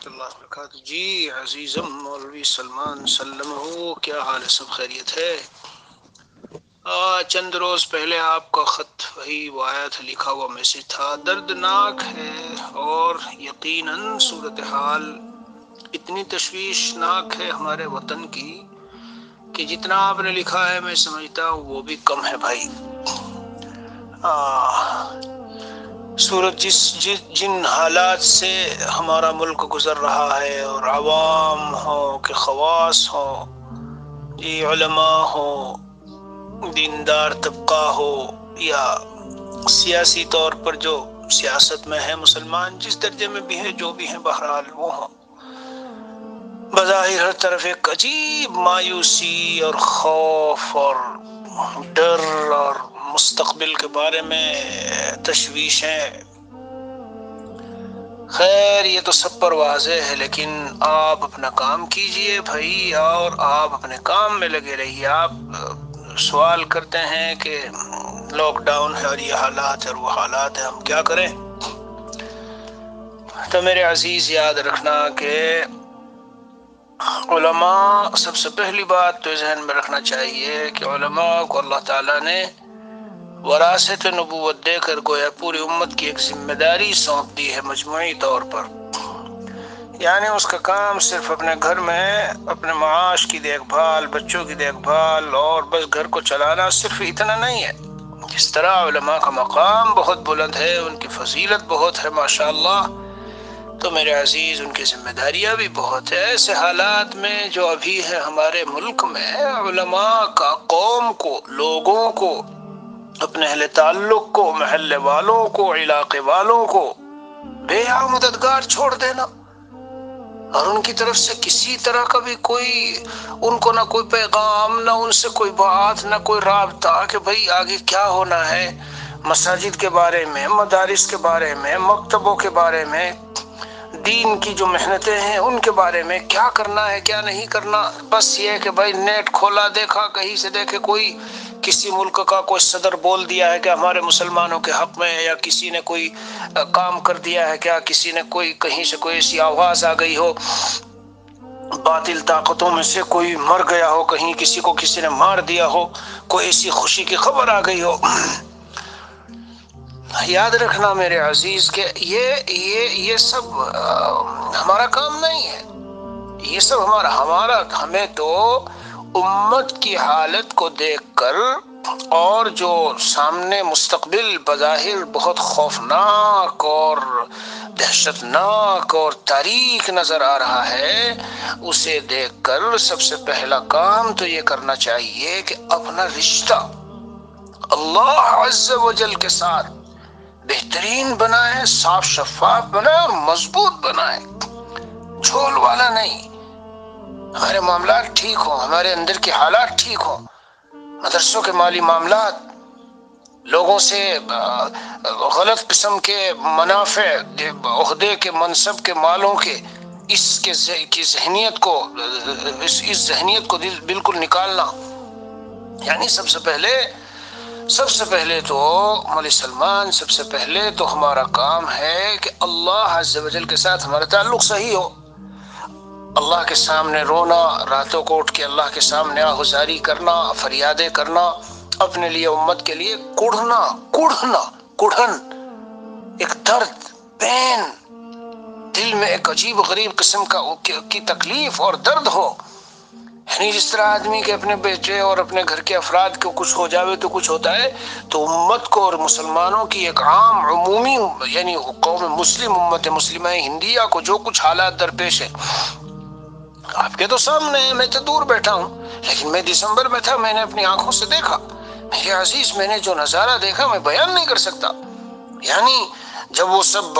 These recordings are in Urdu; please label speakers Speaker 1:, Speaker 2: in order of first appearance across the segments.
Speaker 1: اللہ وبرکاتہ۔ جی عزیزم مولوی سلمان سلم ہو، کیا حال ہے؟ سب خیریت ہے؟ چند روز پہلے آپ کا خط وہی وہ آیا تھا، لکھا ہوا میسج تھا، دردناک ہے اور یقیناً صورتحال اتنی تشویشناک ہے ہمارے وطن کی کہ جتنا آپ نے لکھا ہے میں سمجھتا ہوں وہ بھی کم ہے بھائی۔ جن حالات سے ہمارا ملک گزر رہا ہے، اور عوام ہو کہ خواص ہو، جی علماء ہو، دیندار طبقہ ہو، یا سیاسی طور پر جو سیاست میں ہے مسلمان، جس درجے میں بھی ہے، جو بھی ہیں، بہرحال وہ ہوں، بظاہر ہر طرف ایک عجیب مایوسی اور خوف اور ڈر اور مستقبل کے بارے میں تشویشیں۔ خیر یہ تو سب پر واضح ہے، لیکن آپ اپنا کام کیجئے بھائی، اور آپ اپنے کام میں لگے رہیے۔ آپ سوال کرتے ہیں کہ لاک ڈاؤن ہے اور یہ حالات ہے اور وہ حالات ہے، ہم کیا کریں؟ تو میرے عزیز یاد رکھنا کہ علماء، سب سے پہلی بات تو ذہن میں رکھنا چاہیے کہ علماء کو اللہ تعالیٰ نے وراثت نبوت دے کر گویا پوری امت کی ایک ذمہ داری سونپ دی ہے مجموعی طور پر۔ یعنی اس کا کام صرف اپنے گھر میں اپنے معاش کی دیکھ بھال، بچوں کی دیکھ بھال اور بس گھر کو چلانا، صرف اتنا نہیں ہے۔ جس طرح علماء کا مقام بہت بلند ہے، ان کی فضیلت بہت ہے ماشاءاللہ، تو میرے عزیز ان کی ذمہ داریاں بھی بہت ہے۔ ایسے حالات میں جو ابھی ہے ہمارے ملک میں، علماء کا قوم کو، لوگوں کو، اپنے اہل تعلق کو، محلے والوں کو، علاقے والوں کو بے مددگار چھوڑ دینا، اور ان کی طرف سے کسی طرح کا بھی کوئی، ان کو نہ کوئی پیغام، نہ ان سے کوئی بات، نہ کوئی رابطہ کہ بھئی آگے کیا ہونا ہے، مساجد کے بارے میں، مدارس کے بارے میں، مکتبوں کے بارے میں، دین کی جو محنتیں ہیں ان کے بارے میں کیا کرنا ہے کیا نہیں کرنا۔ بس یہ کہ بھائی نیٹ کھولا، دیکھا، کہیں سے دیکھے کوئی کسی ملک کا کوئی صدر بول دیا ہے کہ ہمارے مسلمانوں کے حق میں، یا کسی نے کوئی کام کر دیا ہے کیا، کسی نے کوئی کہیں سے کوئی ایسی آواز آ گئی ہو، باطل طاقتوں میں سے کوئی مر گیا ہو، کہیں کسی کو کسی نے مار دیا ہو، کوئی ایسی خوشی کی خبر آ گئی ہو۔ یاد رکھنا میرے عزیز کہ یہ سب ہمارا کام نہیں ہے، یہ سب ہمیں تو امت کی حالت کو دیکھ کر، اور جو سامنے مستقبل بظاہر بہت خوفناک اور دہشتناک اور تاریک نظر آ رہا ہے، اسے دیکھ کر سب سے پہلا کام تو یہ کرنا چاہیے کہ اپنا رشتہ اللہ عز و جل کے ساتھ بہترین بنائے، صاف شفاف بنائے اور مضبوط بنائے، جھول والا نہیں۔ ہمارے معاملات ٹھیک ہوں، ہمارے اندر کے حالات ٹھیک ہوں، مدرسوں کے مالی معاملات، لوگوں سے غلط قسم کے منافع، عہدے کے، منصب کے، مالوں کے، کی ذہنیت کو، اس ذہنیت کو بالکل نکالنا۔ یعنی سب سے پہلے تو مولی سلمان، سب سے پہلے تو ہمارا کام ہے کہ اللہ عز و جل کے ساتھ ہمارا تعلق صحیح ہو، اللہ کے سامنے رونا، راتوں کو اٹھ کے اللہ کے سامنے آہذاری کرنا، فریادیں کرنا، اپنے لیے، امت کے لیے کڑھن، ایک درد، پین، دل میں ایک عجیب غریب قسم کی تکلیف اور درد ہو۔ یعنی جس طرح آدمی کے اپنے بیٹے اور اپنے گھر کے افراد کو کچھ ہو جاوے تو کچھ ہوتا ہے، تو امت کو اور مسلمانوں کی ایک عام عمومی، یعنی قوم مسلم، امت مسلمہ ہندیہ کو جو کچھ حالات درپیش ہے آپ کے تو سامنے ہے، میں تو دور بیٹھا ہوں، لیکن میں دسمبر میں تھا، میں نے اپنی آنکھوں سے دیکھا میرے عزیز، میں نے جو نظارہ دیکھا میں بیان نہیں کر سکتا۔ یعنی جب وہ سب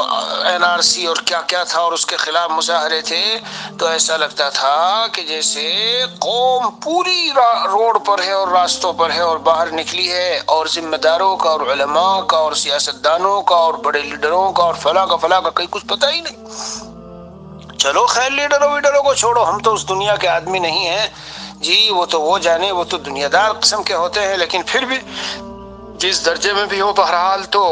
Speaker 1: NRC اور کیا تھا اور اس کے خلاف مظاہرے تھے، تو ایسا لگتا تھا کہ جیسے قوم پوری روڈ پر ہے اور راستوں پر ہے اور باہر نکلی ہے، اور ذمہ داروں کا اور علماء کا اور سیاستدانوں کا اور بڑے لیڈروں کا اور فلاں کا کہیں کچھ پتہ ہی نہیں۔ چلو خیر، لیڈروں کو چھوڑو، ہم تو اس دنیا کے آدمی نہیں ہیں جی، وہ تو وہ جانے، وہ تو دنیا دار قسم کے ہوتے ہیں، لیکن پھر بھی جس درجے میں بھی ہو، بہرحال تو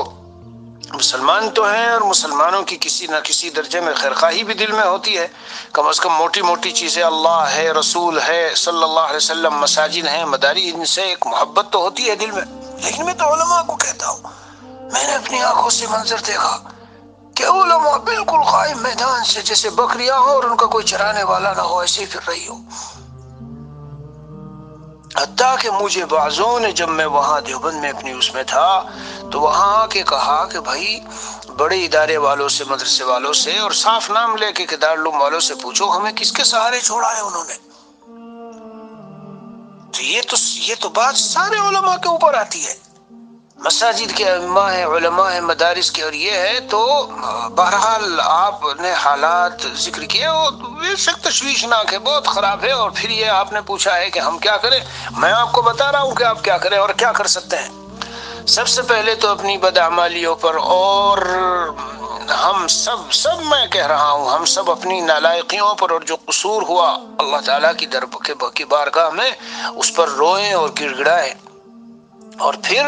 Speaker 1: مسلمان تو ہیں، اور مسلمانوں کی کسی نہ کسی درجے میں خیرخواہی بھی دل میں ہوتی ہے، کم از کم موٹی موٹی چیزیں، اللہ ہے، رسول ہے صلی اللہ علیہ وسلم، مساجد ہیں، مداری، ان سے ایک محبت تو ہوتی ہے دل میں۔ لیکن میں تو علماء کو کہتا ہوں، میں نے اپنی آنکھوں سے منظر دیکھا کہ علماء بالکل قائم میدان سے جیسے بکریاں ہوں اور ان کا کوئی چرانے والا نہ ہو، ایسے ہی پھر رہی ہو۔ حتیٰ کہ مجھے بعضوں نے، جب میں وہاں دیوبند میں اپنی اس میں تھا، تو وہاں آ کے کہا کہ بھائی بڑے ادارے والوں سے، مدرسے والوں سے، اور صاف نام لے کے دارالعلوم والوں سے پوچھو ہمیں کس کے سہارے چھوڑا ہے انہوں نے۔ تو یہ تو بات سارے علماء کے اوپر آتی ہے، مساجد کے ائمہ ہیں، علماء ہیں، مدارس کے، اور یہ ہے تو بہرحال آپ نے حالات ذکر کیے، وہ بے شک تشویشناک ہے، بہت خراب ہے۔ اور پھر یہ آپ نے پوچھا ہے کہ ہم کیا کریں، میں آپ کو بتا رہا ہوں کہ آپ کیا کریں اور کیا کر سکتے ہیں۔ سب سے پہلے تو اپنی بدعمالیوں پر، اور ہم سب میں کہہ رہا ہوں، ہم سب اپنی نالائقیوں پر اور جو قصور ہوا اللہ تعالیٰ کی بارگاہ میں اس پر روئیں اور گڑ گڑائیں۔ اور پھر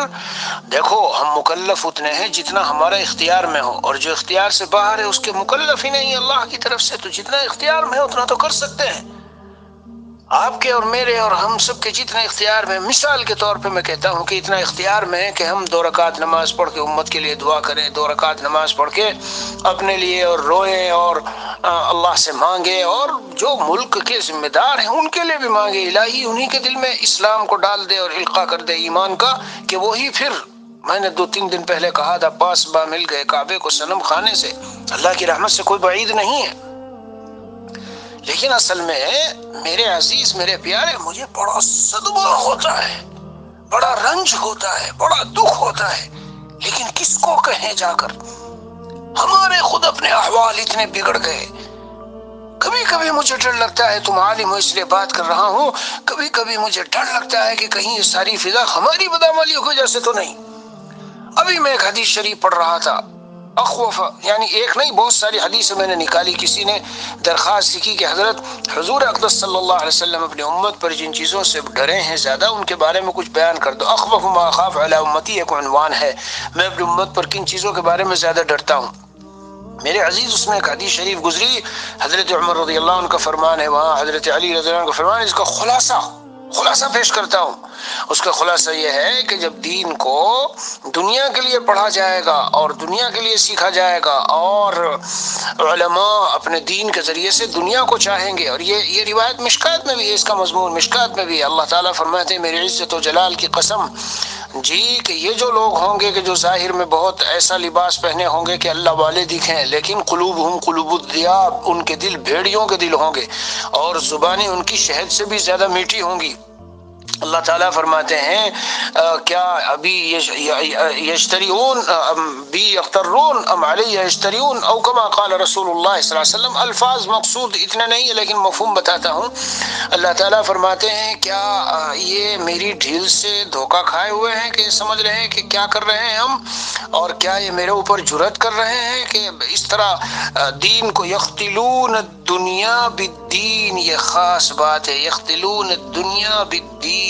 Speaker 1: دیکھو، ہم مکلف اتنے ہیں جتنا ہمارا اختیار میں ہو، اور جو اختیار سے باہر ہے اس کے مکلف ہی نہیں اللہ کی طرف سے، تو جتنا اختیار میں ہے اتنا تو کر سکتے ہیں۔ آپ کے اور میرے اور ہم سب کے جتنے اختیار میں، مثال کے طور پہ میں کہتا ہوں کہ اتنا اختیار میں ہے کہ ہم 2 رکعت نماز پڑھ کے امت کے لیے دعا کریں، 2 رکعت نماز پڑھ کے اپنے لیے اور روئیں اور اللہ سے مانگے، اور جو ملک کے ذمہ دار ہیں ان کے لیے بھی مانگے، الہی انہی کے دل میں اسلام کو ڈال دے اور القاء کر دے ایمان کا، کہ وہی پھر میں نے 2-3 دن پہلے کہا تھا، پاس با مل گئے کعبے کو صنم خانے سے۔ اللہ کی رحمت سے کوئی بعید نہیں ہے، لیکن اصل میں میرے عزیز، میرے پیارے، مجھے بڑا صدمہ ہوتا ہے، بڑا رنج ہوتا ہے، بڑا دکھ ہوتا ہے، لیکن کس کو کہیں جا کر؟ ہمارے خود اپنے احوال اتنے بگڑ گئے۔ کبھی کبھی مجھے ڈر لگتا ہے، تم عالم ہو اس لیے بات کر رہا ہوں، کبھی کبھی مجھے ڈر لگتا ہے کہ کہیں یہ ساری فضا ہماری بدعمالیوں کی وجہ سے تو نہیں۔ ابھی میں ایک حدیث شریف پڑھ رہا تھا، اخوف، یعنی ایک نہیں بہت ساری حدیث میں نے نکالی، کسی نے درخواست کی کہ حضرت حضور اقدس صلی اللہ علیہ وسلم اپنی امت پر جن چیزوں سے ڈرے ہیں زیادہ، ان کے بارے میں کچھ بیان کر دو۔ اخوف ما اخاف علی امتی ایک عنوان ہے، میں اپنی امت پر کن چیزوں کے بارے میں زیادہ ڈرتا ہوں۔ میرے عزیز، اس میں ایک حدیث شریف گزری، حضرت عمر رضی اللہ عنہ کا فرمان ہے، وہاں حضرت علی رضی اللہ عنہ کا فرمان ہے، اس کا خلاصہ پیش کرتا ہوں۔ اس کا خلاصہ یہ ہے کہ جب دین کو دنیا کے لیے پڑھا جائے گا اور دنیا کے لیے سیکھا جائے گا، اور علماء اپنے دین کے ذریعے سے دنیا کو چاہیں گے، اور یہ روایت مشکات میں بھی ہے، اس کا مضمون مشکات میں بھی ہے، اللہ تعالیٰ فرماتے ہیں میری عزت و جلال کی قسم جی کہ یہ جو لوگ ہوں گے کہ جو ظاہر میں بہت ایسا لباس پہنے ہوں گے کہ اللہ والے دکھیں، لیکن قلوبہم قلوب الذئاب، ان کے دل بھیڑیوں کے دل ہوں گے، اور زبانیں ان کی شہد سے بھی زیادہ میٹھی ہوں گی۔ اللہ تعالیٰ فرماتے ہیں کیا ابھی یشتریون بی یخترون ام علی یشتریون، او کما قال رسول اللہ صلی اللہ علیہ وسلم۔ الفاظ مقصود اتنے نہیں ہے لیکن مفہوم بتاتا ہوں۔ اللہ تعالیٰ فرماتے ہیں کیا یہ میری ڈھیل سے دھوکہ کھائے ہوئے ہیں کہ سمجھ رہے ہیں کہ کیا کر رہے ہیں ہم، اور کیا یہ میرے اوپر جرأت کر رہے ہیں کہ اس طرح دین کو یختلون الدنیا بالدین، یہ خاص بات ہے، یختلون الدنیا بالدین،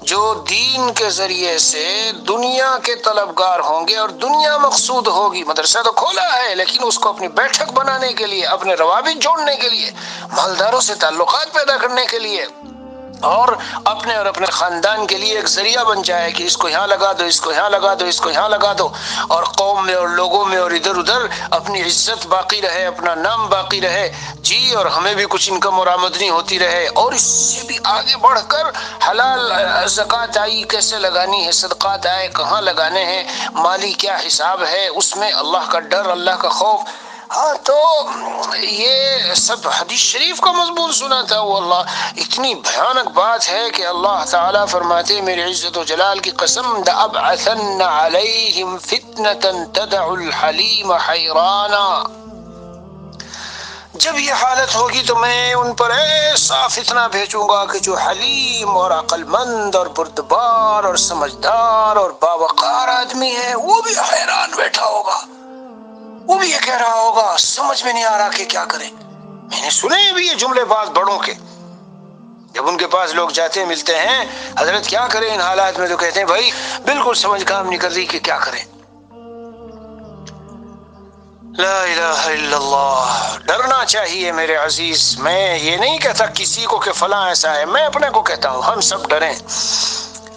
Speaker 1: جو دین کے ذریعے سے دنیا کے طلبگار ہوں گے اور دنیا مقصود ہوگی۔ مدرسہ تو کھولا ہے لیکن اس کو اپنی بیٹھک بنانے کے لیے، اپنے روابط جوڑنے کے لیے، مالداروں سے تعلقات پیدا کرنے کے لیے، اور اپنے اور اپنے خاندان کے لیے ایک ذریعہ بن جائے کہ اس کو یہاں لگا دو، اس کو یہاں لگا دو، اس کو یہاں لگا دو، اور قوم میں اور لوگوں میں اور ادھر ادھر اپنی عزت باقی رہے، اپنا نام باقی رہے جی، اور ہمیں بھی کچھ انکم اور آمدنی ہوتی رہے۔ اور اس سے بھی آگے بڑھ کر حلال زکوٰۃ آئی کیسے لگانی ہے، صدقات آئے کہاں لگانے ہیں، مالی کیا حساب ہے، اس میں اللہ کا ڈر، اللہ کا خوف۔ ہاں تو یہ سب حدیث شریف کا مضمون سنا تھا، وہ اللہ اتنی بھیانک بات ہے کہ اللہ تعالیٰ فرماتے میری عزت و جلال کی قسم، لَأَبْعَثَنَّ عَلَيْهِمْ فِتْنَةً تَدَعُ الْحَلِيمَ حَيْرَانًا، جب یہ حالت ہوگی تو میں ان پر ایسا فتنہ بھیجوں گا کہ جو حلیم اور عقل مند اور بردبار اور سمجھدار اور باوقار آدمی ہے وہ بھی حیران بیٹھا ہوگا، وہ بھی یہ کہہ رہا ہوگا سمجھ میں نہیں آ رہا کہ کیا کریں۔ میں نے سنے بھی یہ جملے بعض بڑوں کے، جب ان کے پاس لوگ جاتے ہیں ملتے ہیں، حضرت کیا کریں ان حالات میں، تو کہتے ہیں بھائی بالکل سمجھ کام نہیں کر رہی کہ کیا کریں۔ لا الہ الا اللہ، ڈرنا چاہیے میرے عزیز۔ میں یہ نہیں کہتا کسی کو کہ فلاں ایسا ہے، میں اپنے کو کہتا ہوں ہم سب ڈریں،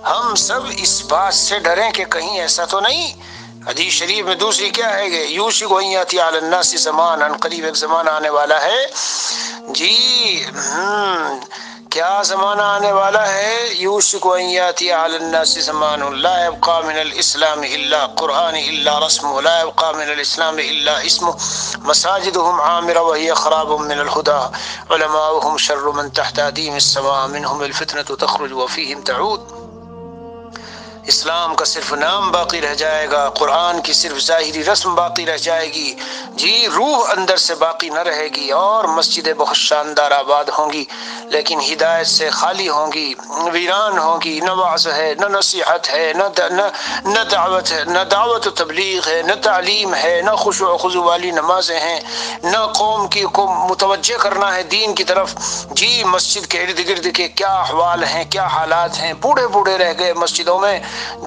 Speaker 1: ہم سب اس بات سے ڈریں کہ کہیں ایسا تو نہیں۔ حدیث شریف میں دوسری کیا ہے کہ یوشک ان یاتی علی الناس زمان، ان قریب ایک زمانہ آنے والا ہے جی۔ کیا زمانہ آنے والا ہے؟ یوشک ان یاتی علی الناس زمان لا يبقى من الاسلام الا قرآن الا رسم، لا يبقى من الاسلام الا اسم، مساجدهم عامرة وهي خراب من الهدى، علماؤهم شر من تحت ادیم السماء، منهم الفتنة تخرج وفيهم تعود۔ اسلام کا صرف نام باقی رہ جائے گا، قرآن کی صرف ظاہری رسم باقی رہ جائے گی جی، روح اندر سے باقی نہ رہے گی، اور مسجدیں بہت شاندار آباد ہوں گی لیکن ہدایت سے خالی ہوں گی، ویران ہوں گی، نہ وعظ ہے، نہ نصیحت ہے، نہ دعوت ہے، نہ دعوت و تبلیغ ہے، نہ تعلیم ہے، نہ خشوع و خضوع والی نمازیں ہیں، نہ قوم کو متوجہ کرنا ہے دین کی طرف جی۔ مسجد کے ارد گرد کے کیا احوال ہیں، کیا حالات ہیں، بوڑھے بوڑھے رہ گئے مسجدوں میں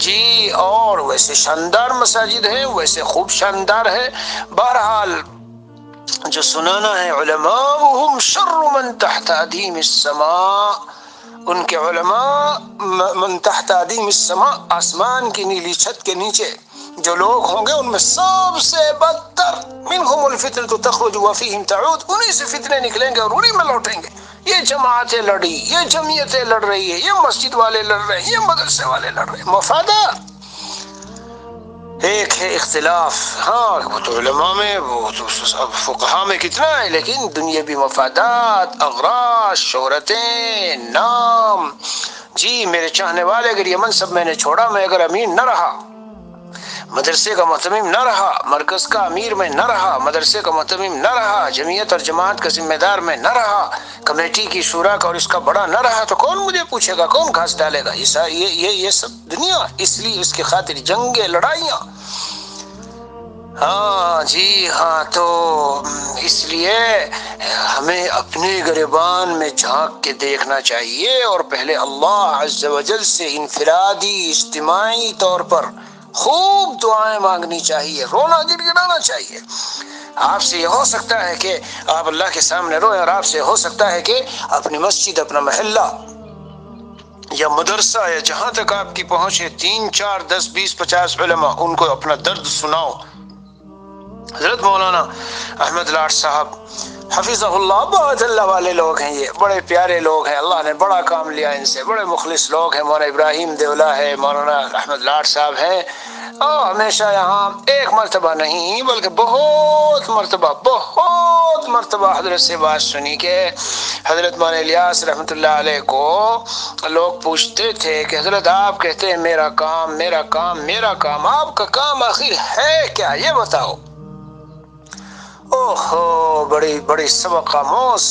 Speaker 1: جی، اور ویسے شاندار مساجد ہیں، ویسے خوب شاندار ہے۔ بہرحال جو سنانا ہے، علماؤہم شر من تحت ادیم السماء، ان کے علماء من تحت ادیم السماء، آسمان کی نیلی چھت کے نیچے جو لوگ ہوں گے ان میں سب سے بدتر، منہم الفتنۃ تخرج وفیہم تعود، انہی سے فتنے نکلیں گے اور انہی میں لوٹیں گے۔ یہ جماعتیں لڑی، یہ جمعیتیں لڑ رہی ہے، یہ مسجد والے لڑ رہے ہیں، یہ مدرسے والے لڑ رہے ہیں، مفادات ایک ہے، اختلاف ہاں وہ تو علماء میں، وہ تو فقہاء میں کتنا ہے، لیکن دنیاوی مفادات، اغراض، شہرتیں، نام جی۔ میرے چاہنے والے اگر یہ منصب میں نے چھوڑا، میں اگر امین نہ رہا، مدرسے کا مہتمم نہ رہا، مرکز کا امیر میں نہ رہا، مدرسے کا مہتمم نہ رہا، جمعیت اور جماعت کا ذمہ دار میں نہ رہا، کمیٹی کی شورا کا اور اس کا بڑا نہ رہا، تو کون مجھے پوچھے گا، کون گھاس ڈالے گا؟ یہ سب دنیا، اس لیے اس کی خاطر جنگیں، لڑائیاں، ہاں جی ہاں۔ تو اس لیے ہمیں اپنے گریبان میں جھانک کے دیکھنا چاہیے، اور پہلے اللہ عز و جل سے انفرادی اجتماعی طور پر خوب دعائیں مانگنی چاہیے، رونا گڑگڑانا چاہیے۔ آپ سے یہ ہو سکتا ہے کہ آپ اللہ کے سامنے روئیں، اور آپ سے ہو سکتا ہے کہ اپنی مسجد، اپنا محلہ یا مدرسہ یا جہاں تک آپ کی پہنچے 3 4 10 20 50 علماء، ان کو اپنا درد سناؤ۔ حضرت مولانا احمد لاٹ صاحب حفظہ اللہ، بہت اللہ والے لوگ ہیں، یہ بڑے پیارے لوگ ہیں، اللہ نے بڑا کام لیا ان سے، بڑے مخلص لوگ ہیں۔ مولانا ابراہیم دیولہ ہے، مولانا احمد لاٹ صاحب ہیں، اور ہمیشہ یہاں ایک مرتبہ نہیں بلکہ بہت مرتبہ حضرت سے بات سنی کہ حضرت مولانا الیاس رحمۃ اللہ علیہ کو لوگ پوچھتے تھے کہ حضرت آپ کہتے ہیں میرا کام میرا کام میرا کام، آپ کا کام آخر ہے کیا، یہ بتاؤ۔ اوہو، بڑی سبق آموز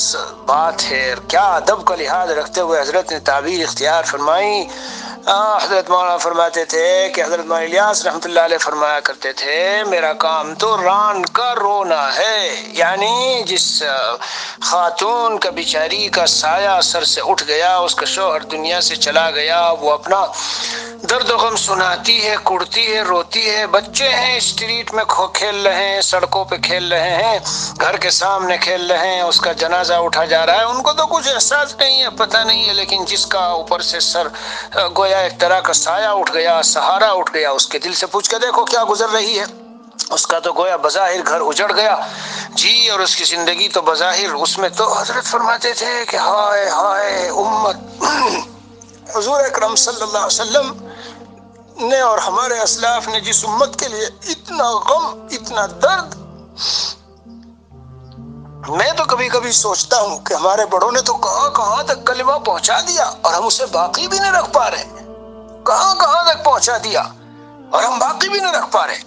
Speaker 1: بات ہے، کیا ادب کا لحاظ رکھتے ہوئے حضرت نے تعبیر اختیار فرمائی۔ حضرت مولانا فرماتے تھے کہ حضرت مولانا الیاس رحمۃ اللہ علیہ فرمایا کرتے تھے میرا کام تو ران کا رونا ہے، یعنی جس خاتون کا بیچاری کا سایہ سر سے اٹھ گیا، اس کا شوہر دنیا سے چلا گیا، وہ اپنا درد و غم سناتی ہے، کڑتی ہے، روتی ہے، بچے ہیں اسٹریٹ میں کھیل رہے ہیں، سڑکوں پہ کھیل رہے ہیں، گھر کے سامنے کھیل رہے ہیں، اس کا جنازہ اٹھا جا رہا ہے، ان کو تو کچھ احساس نہیں ہے، پتہ نہیں ہے، لیکن جس کا اوپر سے سر گویا ایک طرح کا سایہ اٹھ گیا، سہارا اٹھ گیا، اس کے دل سے پوچھ کے دیکھو کیا گزر رہی ہے، اس کا تو گویا بظاہر گھر اجڑ گیا جی، اور اس کی زندگی تو بظاہر اس میں، تو حضرت فرماتے تھے کہ ہائے ہائے امت، حضور اکرم صلی اللہ علیہ وسلم نے اور ہمارے اسلاف نے جس امت کے لیے اتنا غم، اتنا درد، میں تو کبھی کبھی سوچتا ہوں کہ ہمارے بڑوں نے تو کہاں کہاں تک کلمہ پہنچا دیا اور ہم اسے باقی بھی نہیں رکھ پا رہے، کہاں کہاں تک پہنچا دیا اور ہم باقی بھی نہیں رکھ پا رہے۔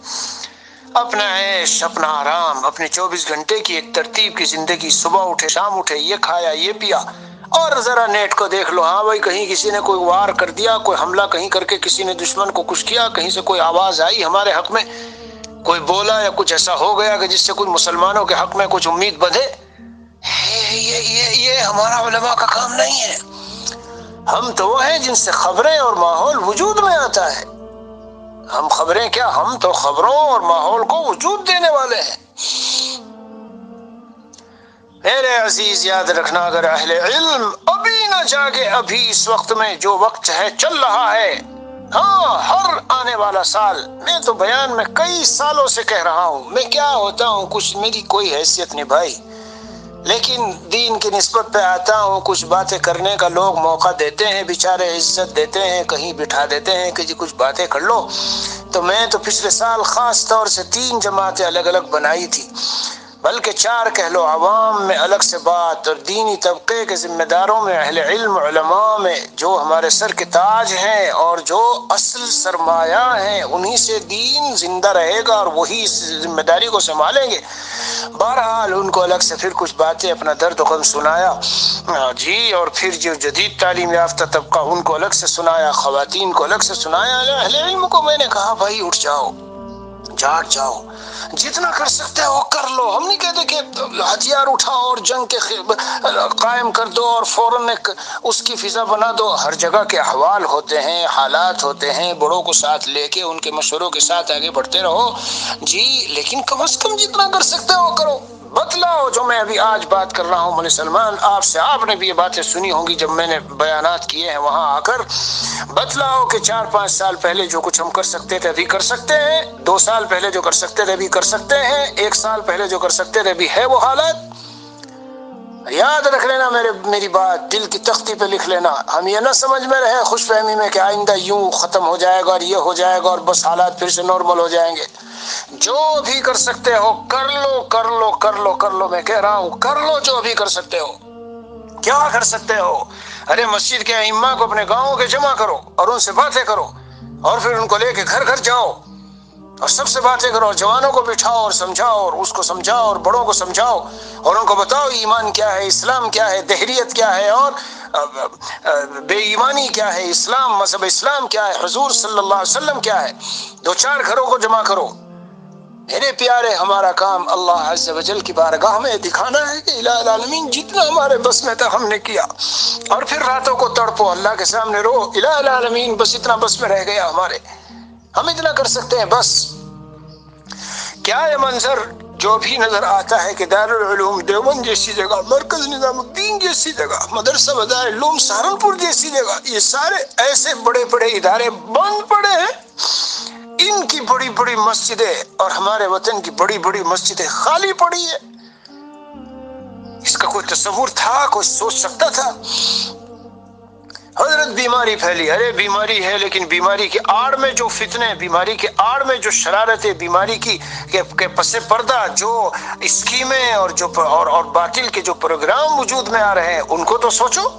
Speaker 1: اپنا عیش، اپنا آرام، اپنے 24 گھنٹے کی ایک ترتیب کی زندگی، صبح اٹھے شام اٹھے، یہ کھایا یہ پیا، اور ذرا نیٹ کو دیکھ لو، ہاں بھائی کہیں کسی نے کوئی وار کر دیا، کوئی حملہ کہیں کر کے کسی نے دشمن کو کچھ کیا، کہیں سے کوئی آواز آئی ہمارے حق میں، کوئی بولا یا کچھ ایسا ہو گیا کہ جس سے کچھ مسلمانوں کے حق میں کچھ امید بدھے، یہ ہمارا علماء کا کام نہیں ہے۔ ہم تو وہ ہیں جن سے خبریں اور ماحول وجود میں آتا ہے، ہم خبریں کیا، ہم تو خبروں اور ماحول کو وجود دینے والے ہیں۔ میرے عزیز یاد رکھنا، اگر اہل علم ابھی نہ جاگے، ابھی اس وقت میں جو وقت ہے چل رہا ہے، ہاں ہر آنے والا سال، میں تو بیان میں کئی سالوں سے کہہ رہا ہوں، میں کیا ہوتا ہوں، کچھ میری کوئی حیثیت نہیں بھائی، لیکن دین کی نسبت پہ آتا ہوں، کچھ باتیں کرنے کا لوگ موقع دیتے ہیں، بیچارے عزت دیتے ہیں، کہیں بٹھا دیتے ہیں کہ جی کچھ باتیں کر لو۔ تو میں تو پچھلے سال خاص طور سے 3 جماعتیں الگ الگ بنائی تھی، بلکہ 4 کہہ لو، عوام میں الگ سے بات، اور دینی طبقے کے ذمہ داروں میں، اہل علم علماء میں، جو ہمارے سر کے تاج ہیں اور جو اصل سرمایہ ہیں، انہی سے دین زندہ رہے گا اور وہی اس ذمہ داری کو سنبھالیں گے۔ بہرحال ان کو الگ سے پھر کچھ باتیں، اپنا درد و غم سنایا جی، اور پھر جو جدید تعلیم یافتہ طبقہ ان کو الگ سے سنایا، خواتین کو الگ سے سنایا، اہل علم کو میں نے کہا بھائی اٹھ جاؤ، جاگ جاؤ، جتنا کر سکتے ہو کر لو۔ ہم نہیں کہتے کہ ہتھیار اٹھاؤ اور جنگ کے قائم کر دو اور فوراً اس کی فضا بنا دو۔ ہر جگہ کے احوال ہوتے ہیں، حالات ہوتے ہیں، بڑوں کو ساتھ لے کے ان کے مشوروں کے ساتھ آگے بڑھتے رہو جی، لیکن کم از کم جتنا کر سکتے ہو کرو۔ بتلاؤ، جو میں ابھی آج بات کر رہا ہوں مولانا سلمان آپ سے، آپ نے بھی یہ باتیں سنی ہوں گی جب میں نے بیانات کیے ہیں وہاں آ کر۔ بتلاؤ کہ 4-5 سال پہلے جو کچھ ہم کر سکتے تھے ابھی کر سکتے ہیں، 2 سال پہلے جو کر سکتے تھے ابھی کر سکتے ہیں، 1 سال پہلے جو کر سکتے تھے ابھی ہے وہ حالت؟ یاد رکھ لینا میری بات، دل کی تختی پہ لکھ لینا۔ ہم یہ نہ سمجھ میں رہے خوش فہمی میں کہ آئندہ یوں ختم ہو جائے گا اور یہ ہو جائے گا اور بس حالات پھر سے نارمل ہو جائیں گے۔ جو بھی کر سکتے ہو کر لو، کر لو، کر لو، کر لو، میں کہہ رہا ہوں کر لو جو بھی کر سکتے ہو۔ کیا کر سکتے ہو؟ ارے مسجد کے ائمہ کو اپنے گاؤں کے جمع کرو اور ان سے باتیں کرو، اور پھر ان کو لے کے گھر گھر جاؤ اور سب سے باتیں کرو، جوانوں کو بٹھاؤ اور سمجھاؤ، اور اس کو سمجھاؤ اور بڑوں کو سمجھاؤ، اور ان کو بتاؤ ایمان کیا ہے، اسلام کیا ہے، دہریت کیا ہے، اور بے ایمانی کیا ہے، اسلام، مذہب اسلام کیا ہے، حضور صلی اللہ علیہ وسلم کیا ہے۔ 2-4 گھروں کو جمع کرو۔ میرے پیارے، ہمارا کام اللہ عز و جل کی بارگاہ میں دکھانا ہے کہ الہ العالمین جتنا ہمارے بس میں تھا ہم نے کیا، اور پھر راتوں کو تڑپو، اللہ کے سامنے رو، الہ العالمین بس اتنا بس میں رہ گیا ہمارے، ہم اتنا کر سکتے ہیں بس۔ کیا یہ منظر جو بھی نظر آتا ہے کہ دارالعلوم دیوبند جیسی جگہ، مرکز نظام الدین جیسی جگہ، مدرسہ دارالعلوم سہارنپور جیسی جگہ، یہ سارے ایسے بڑے بڑے ادارے بند پڑے ہیں، ان کی بڑی بڑی مسجدیں اور ہمارے وطن کی بڑی بڑی مسجدیں خالی پڑی ہے؟ اس کا کوئی تصور تھا؟ کوئی سوچ سکتا تھا؟ حضرت بیماری پھیلی، ارے بیماری ہے، لیکن بیماری کے آڑ میں جو فتنے، بیماری کے آڑ میں جو شرارتیں، بیماری کی کے پس پردہ جو اسکیمیں اور باطل کے جو پروگرام وجود میں آ رہے ہیں، ان کو تو سوچو۔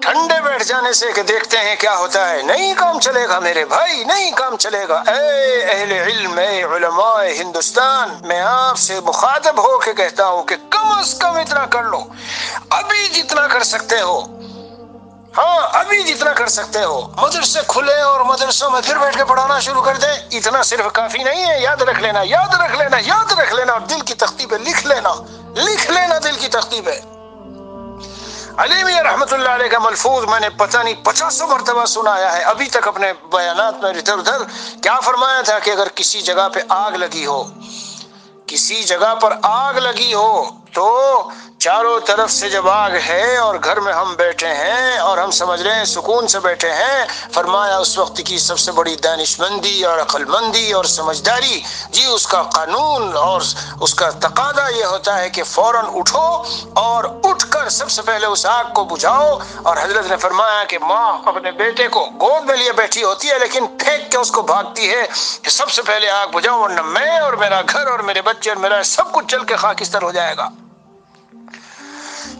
Speaker 1: ٹھنڈے بیٹھ جانے سے کہ دیکھتے ہیں کیا ہوتا ہے، نہیں کام چلے گا میرے بھائی، نہیں کام چلے گا۔ اے اہل علم، اے علماء ہندوستان، میں آپ سے مخاطب ہو کے کہتا ہوں کہ کم از کم اتنا کر لو، ابھی جتنا کر سکتے ہو، ہاں ابھی جتنا کر سکتے ہو۔ مدرسے کھلے اور مدرسوں میں پھر بیٹھ کے پڑھانا شروع کر دیں، اتنا صرف کافی نہیں ہے، یاد رکھ لینا، یاد رکھ لینا، یاد رکھ لینا، اور دل کی تختی پہ لکھ لینا، لکھ لینا دل کی تختی پہ۔ علی میاں رحمت اللہ علیہ کا ملفوظ میں نے پتہ نہیں 50 مرتبہ سنایا ہے ابھی تک اپنے بیانات میں ادھر ادھر۔ کیا فرمایا تھا کہ اگر کسی جگہ پہ آگ لگی ہو، کسی جگہ پر آگ لگی ہو، تو چاروں طرف سے جب آگ ہے اور گھر میں ہم بیٹھے ہیں اور ہم سمجھ رہے ہیں سکون سے بیٹھے ہیں، فرمایا اس وقت کی سب سے بڑی دانشمندی اور عقل مندی اور سمجھداری، جی اس کا قانون اور اس کا تقاضا یہ ہوتا ہے کہ فوراً اٹھو اور اٹھ کر سب سے پہلے اس آگ کو بجھاؤ۔ اور حضرت نے فرمایا کہ ماں اپنے بیٹے کو گود میں لیے بیٹھی ہوتی ہے لیکن پھینک کے اس کو بھاگتی ہے کہ سب سے پہلے آگ بجھاؤ، ورنہ میں اور میرا گھر اور میرے بچے اور میرا سب کچھ جل کے خاکستر ہو جائے گا۔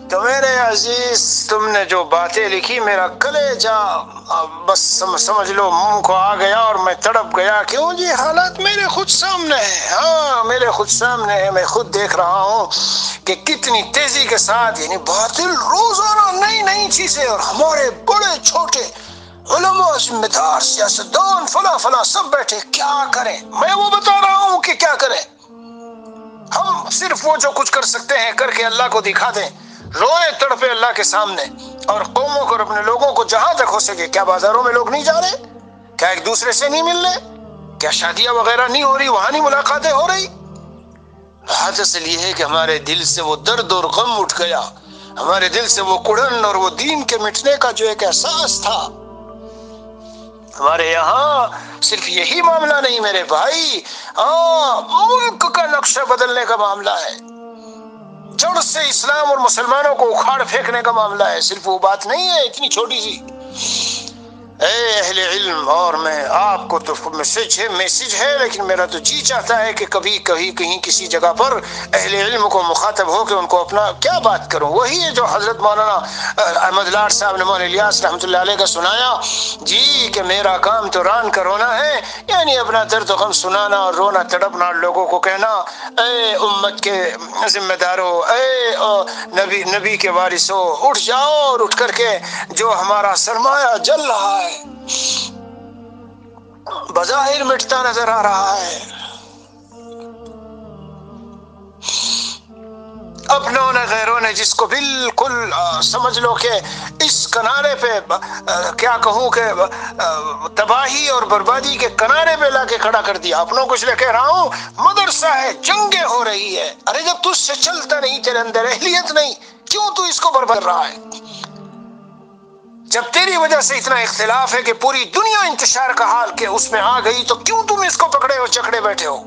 Speaker 1: تو میرے عزیز، تم نے جو باتیں لکھی، میرا کلیجہ بس سمجھ لو منہ کو آ گیا اور میں تڑپ گیا۔ کیوں جی؟ حالات میرے خود سامنے ہیں، ہاں میرے خود سامنے ہے، میں خود دیکھ رہا ہوں کہ کتنی تیزی کے ساتھ، یعنی باطل روزانہ نئی نئی چیزیں، اور ہمارے بڑے چھوٹے علماء، ذمہ دار، سیاستدان، فلاں سب بیٹھے، کیا کریں؟ میں وہ بتا رہا ہوں کہ کیا کریں۔ ہم صرف وہ جو کچھ کر سکتے ہیں کر کے اللہ کو دکھا دیں، روئے تڑپے اللہ کے سامنے، اور قوموں کو اور اپنے لوگوں کو جہاں تک ہو سکے۔ کیا بازاروں میں لوگ نہیں جا رہے؟ کیا ایک دوسرے سے نہیں مل رہے؟ کیا شادیاں وغیرہ نہیں ہو رہی؟ وہاں نہیں ملاقاتیں ہو رہی؟ بات اصل یہ ہے کہ ہمارے دل سے وہ درد اور غم اٹھ گیا، ہمارے دل سے وہ کڑن اور وہ دین کے مٹنے کا جو ایک احساس تھا۔ ہمارے یہاں صرف یہی معاملہ نہیں میرے بھائی، ملک کا نقشہ بدلنے کا معاملہ ہے، جڑ سے اسلام اور مسلمانوں کو اکھاڑ پھینکنے کا معاملہ ہے، صرف وہ بات نہیں ہے اتنی چھوٹی سی۔ اے اہل علم، اور میں آپ کو تو میسج ہے، لیکن میرا تو جی چاہتا ہے کہ کبھی کہیں کسی جگہ پر اہل علم کو مخاطب ہو کہ ان کو اپنا کیا بات کروں۔ وہی ہے جو حضرت مولانا احمد لاٹ صاحب نے مولانا الیاس رحمۃ اللہ علیہ کا سنایا جی، کہ میرا کام تو ران کا رونا ہے، یعنی اپنا درد و غم سنانا اور رونا تڑپنا، اور لوگوں کو کہنا اے امت کے ذمہ داروں، اے نبی کے وارثوں، اٹھ جاؤ اور اٹھ کر کے جو ہمارا سرمایہ جل رہا ہے، بظاہر مٹتا نظر آ رہا ہے، اپنوں نے غیروں نے جس کو بالکل سمجھ لو کہ اس کنارے پہ کیا کہوں کہ تباہی اور بربادی کے کنارے پہ لا کے کھڑا کر دیا۔ اپنوں کو اس لیے کہہ رہا ہوں، مدرسہ ہے، جنگیں ہو رہی ہے، ارے جب تجھ سے چلتا نہیں، تیرے اندر اہلیت نہیں، کیوں تو اس کو برباد کر رہا ہے؟ جب تیری وجہ سے اتنا اختلاف ہے کہ پوری دنیا انتشار کا حال کہ اس میں آ گئی، تو کیوں تم اس کو پکڑے ہو چکڑے بیٹھے ہو؟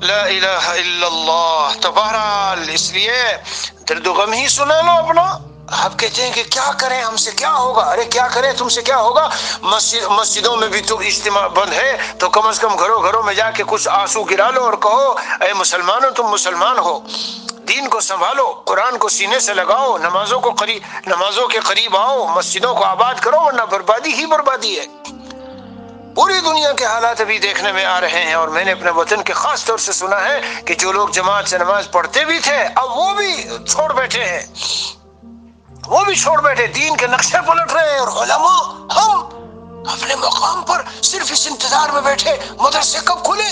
Speaker 1: لا الہ الا اللہ۔ تو بہرحال اس لیے درد و غم ہی سنا لو اپنا۔ آپ کہتے ہیں کہ کیا کریں، ہم سے کیا ہوگا؟ ارے کیا کریں، تم سے کیا ہوگا؟ مسجدوں میں بھی تو اجتماع بند ہے، تو کم از کم گھروں میں جا کے کچھ آنسو گرا لو اور کہو اے مسلمانوں، تم مسلمان ہو، دین کو سنبھالو، قرآن کو سینے سے لگاؤ، نمازوں کے قریب آؤ، مسجدوں کو آباد کرو، ورنہ بربادی ہی بربادی ہے۔ پوری دنیا کے حالات ابھی دیکھنے میں آ رہے ہیں، اور میں نے اپنے وطن کے خاص طور سے سنا ہے کہ جو لوگ جماعت سے نماز پڑھتے بھی تھے، اب وہ بھی چھوڑ بیٹھے ہیں، وہ بھی چھوڑ بیٹھے، دین کے نقشے پلٹ رہے ہیں، اور علماء ہم اپنے مقام پر صرف اس انتظار میں بیٹھے مدرسے کب کھلے۔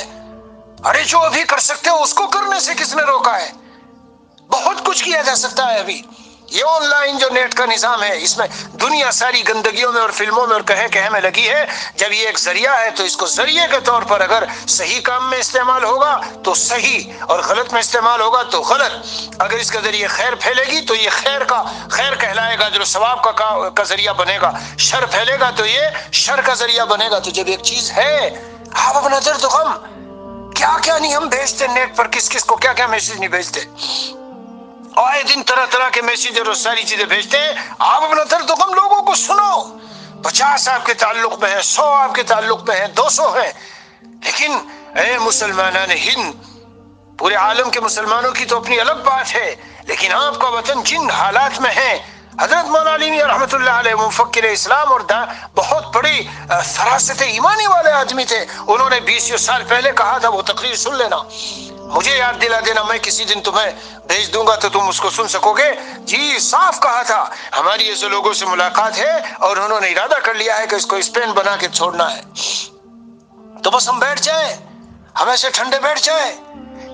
Speaker 1: ارے جو ابھی کر سکتے ہو اس کو کرنے سے کس نے روکا ہے؟ بہت کچھ کیا جا سکتا ہے ابھی۔ یہ آن لائن جو نیٹ کا نظام ہے، اس میں دنیا ساری گندگیوں میں اور فلموں میں اور کہے میں لگی ہے۔ جب یہ ایک ذریعہ ہے تو اس کو ذریعے کے طور پر اگر صحیح کام میں استعمال ہوگا تو صحیح، اور غلط میں استعمال ہوگا تو غلط۔ اگر اس کے ذریعے خیر پھیلے گی تو یہ خیر کہلائے گا، جو ثواب کا ذریعہ بنے گا۔ شر پھیلے گا تو یہ شر کا ذریعہ بنے گا۔ تو جب ایک چیز ہے، آپ اپنا درد و غم کیا نہیں ہم بھیجتے نیٹ پر، کس کو کیا میسج نہیں بھیجتے، آئے دن طرح کے میسیج اور ساری چیزیں بھیجتے ہیں۔ آپ اپنا درد و غم لوگوں کو سنو، 50 آپ کے تعلق میں ہے، 100 آپ کے تعلق میں ہے، 200 ہے، لیکن اے مسلمانان ہند، پورے عالم کے مسلمانوں کی تو اپنی الگ بات ہے، لیکن آپ کا وطن جن حالات میں ہے، حضرت مولانا علی میاں رحمۃ اللہ علیہ مفکر اسلام اور بہت بڑی فراست ایمانی والے آدمی تھے، انہوں نے 20 سال پہلے کہا تھا، وہ تقریر سن لینا، مجھے یاد دلا دینا، میں کسی دن تمہیں بھیج دوں گا تو تم اس کو سن سکو گے۔ جی صاف کہا تھا، ہماری ایسے لوگوں سے ملاقات ہے اور انہوں نے ارادہ کر لیا ہے کہ اس کو اسپین بنا کے چھوڑنا ہے، تو بس ہم بیٹھ جائیں، ہم ایسے ٹھنڈے بیٹھ جائیں۔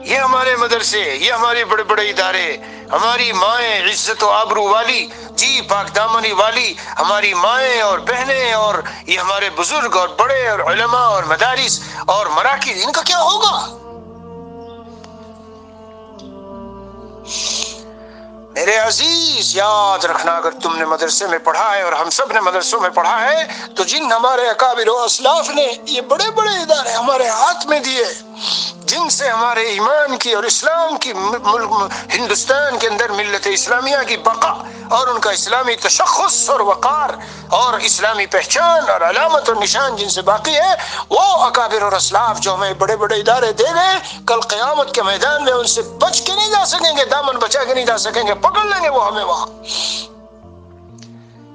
Speaker 1: یہ ہمارے مدرسے، یہ ہمارے بڑے بڑے ادارے، ہماری مائیں عزت و آبرو والی، جی پاک دامنی والی ہماری مائیں اور بہنیں، اور یہ ہمارے بزرگ اور بڑے اور علماء اور مدارس اور مراکز، ان کا کیا ہوگا؟ میرے عزیز یاد رکھنا، اگر تم نے مدرسے میں پڑھا ہے اور ہم سب نے مدرسوں میں پڑھا ہے، تو جن ہمارے اکابر و اسلاف نے یہ بڑے بڑے ادارے ہمارے ہاتھ میں دیے، جن سے ہمارے ایمان کی اور اسلام کی ہندوستان کے اندر ملت اسلامیہ کی بقا اور ان کا اسلامی تشخص اور وقار اور اسلامی پہچان اور علامت اور نشان جن سے باقی ہے، وہ اکابر اور اسلاف جو ہمیں بڑے بڑے ادارے دے گئے، کل قیامت کے میدان میں ان سے بچ کے نہیں جا سکیں گے، دامن بچا کے نہیں جا سکیں گے، پکڑ لیں گے وہ ہمیں وہاں۔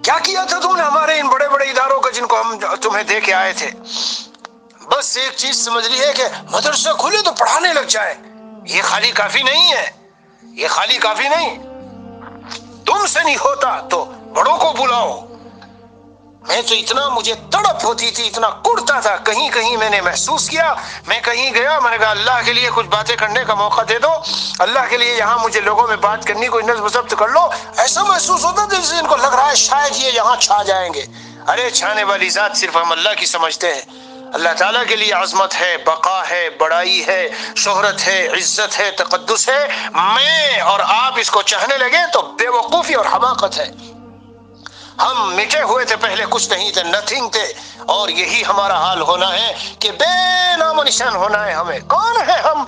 Speaker 1: کیا تھا تم نے ہمارے ان بڑے بڑے اداروں کا جن کو ہم تمہیں دے کے آئے تھے؟ بس ایک چیز سمجھ لی ہے کہ مدرسہ کھلے تو پڑھانے لگ جائے، یہ خالی کافی نہیں ہے، یہ خالی کافی نہیں، تم سے نہیں ہوتا تو بڑوں کو بلاؤ۔ میں تو اتنا مجھے تڑپ ہوتی تھی، اتنا کڑتا تھا، کہیں میں نے محسوس کیا، میں کہیں گیا، میں نے کہا اللہ کے لیے کچھ باتیں کرنے کا موقع دے دو، اللہ کے لیے یہاں مجھے لوگوں میں بات کرنی، کوئی نظم و ضبط کر لو۔ ایسا محسوس ہوتا جیسے ان کو لگ رہا ہے شاید یہ یہاں چھا جائیں گے، ارے چھانے والی ذات صرف ہم اللہ کی سمجھتے ہیں. اللہ تعالیٰ کے لیے عظمت ہے، بقا ہے، بڑائی ہے، شہرت ہے، عزت ہے، تقدس ہے. میں اور آپ اس کو چاہنے لگے تو بے وقوفی اور حماقت ہے. ہم مٹے ہوئے تھے، پہلے کچھ نہیں تھے، نتھنگ تھے، اور یہی ہمارا حال ہونا ہے کہ بے نام و نشان ہونا ہے. ہمیں کون ہے ہم؟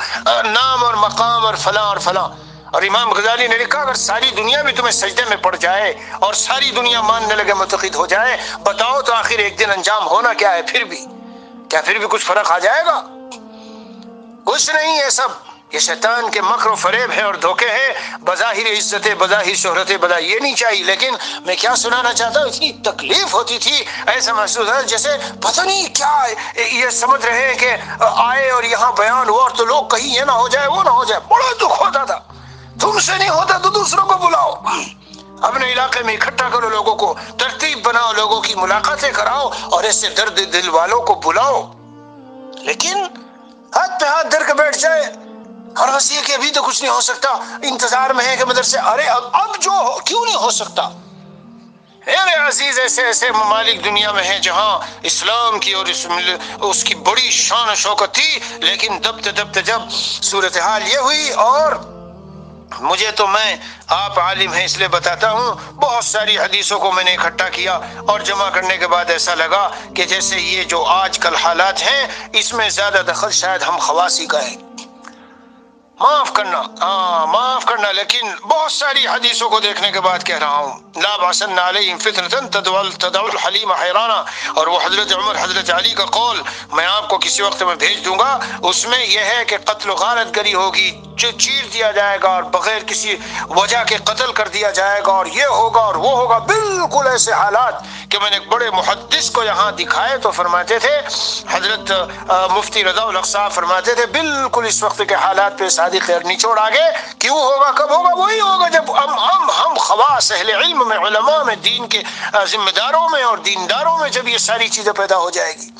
Speaker 1: نام اور مقام اور فلاں اور فلاں. اور امام غزالی نے لکھا اگر ساری دنیا بھی تمہیں سجدے میں پڑ جائے اور ساری دنیا ماننے لگے، معتقد ہو جائے، بتاؤ تو آخر ایک دن انجام ہونا کیا ہے؟ پھر بھی کیا پھر بھی کچھ فرق آ جائے گا؟ کچھ نہیں ہے. سب یہ شیطان کے مکر و فریب ہے اور دھوکے ہیں. بظاہر عزت، بظاہر شہرت، یہ نہیں چاہیے. لیکن میں کیا سنانا چاہتا ہوں، اتنی تکلیف ہوتی تھی، ایسا محسوس ہے جیسے پتہ نہیں کیا یہ سمجھ رہے ہیں کہ آئے اور یہاں بیان ہوا اور تو لوگ کہیں یہ نہ ہو جائے وہ نہ ہو جائے. بڑا دکھ ہوتا تھا. تم سے نہیں ہوتا تو دوسروں کو بلاؤ، اپنے علاقے میں اکٹھا کرو، لوگوں کو ترتیب بناؤ، لوگوں کی ملاقاتیں کراؤ اور ایسے درد دل والوں کو بلاؤ. لیکن ہاتھ پہ ہاتھ دھر کے بیٹھ جائے اور بس یہ کہ ابھی تو کچھ نہیں ہو سکتا، انتظار میں ہے کہ مدرسے. ارے اب جو کیوں نہیں ہو سکتا؟ میرے عزیز ایسے ایسے ممالک دنیا میں ہیں جہاں اسلام کی اور اس کی بڑی شان و شوکت تھی، لیکن دبتے جب صورتحال یہ ہوئی. اور مجھے تو میں آپ عالم ہیں اس لیے بتاتا ہوں، بہت ساری حدیثوں کو میں نے اکٹھا کیا اور جمع کرنے کے بعد ایسا لگا کہ جیسے یہ جو آج کل حالات ہیں اس میں زیادہ دخل شاید ہم خواصی کا ہے. معاف کرنا، لیکن بہت ساری حدیثوں کو دیکھنے کے بعد کہہ رہا ہوں. لا بعثن علیہم فتنة تدعو الحلیم حیرانا، اور وہ حضرت عمر حضرت علی کا قول میں آپ کو کسی وقت میں بھیج دوں گا. اس میں یہ ہے کہ قتل و غارت گری ہوگی، جو چیر دیا جائے گا اور بغیر کسی وجہ کے قتل کر دیا جائے گا، اور یہ ہوگا اور وہ ہوگا. بالکل ایسے حالات کہ میں نے ایک بڑے محدث کو یہاں دکھائے تو فرماتے تھے، حضرت مفتی رضا الحق صاحب فرماتے تھے بالکل اس وقت کے حالات پہ صادق نچوڑ آگے. کیوں ہوگا؟ کب ہوگا؟ وہی ہوگا جب ہم خواص اہل علم میں، علماء میں، دین کے ذمہ داروں میں اور دینداروں میں جب یہ ساری چیزیں پیدا ہو جائے گی.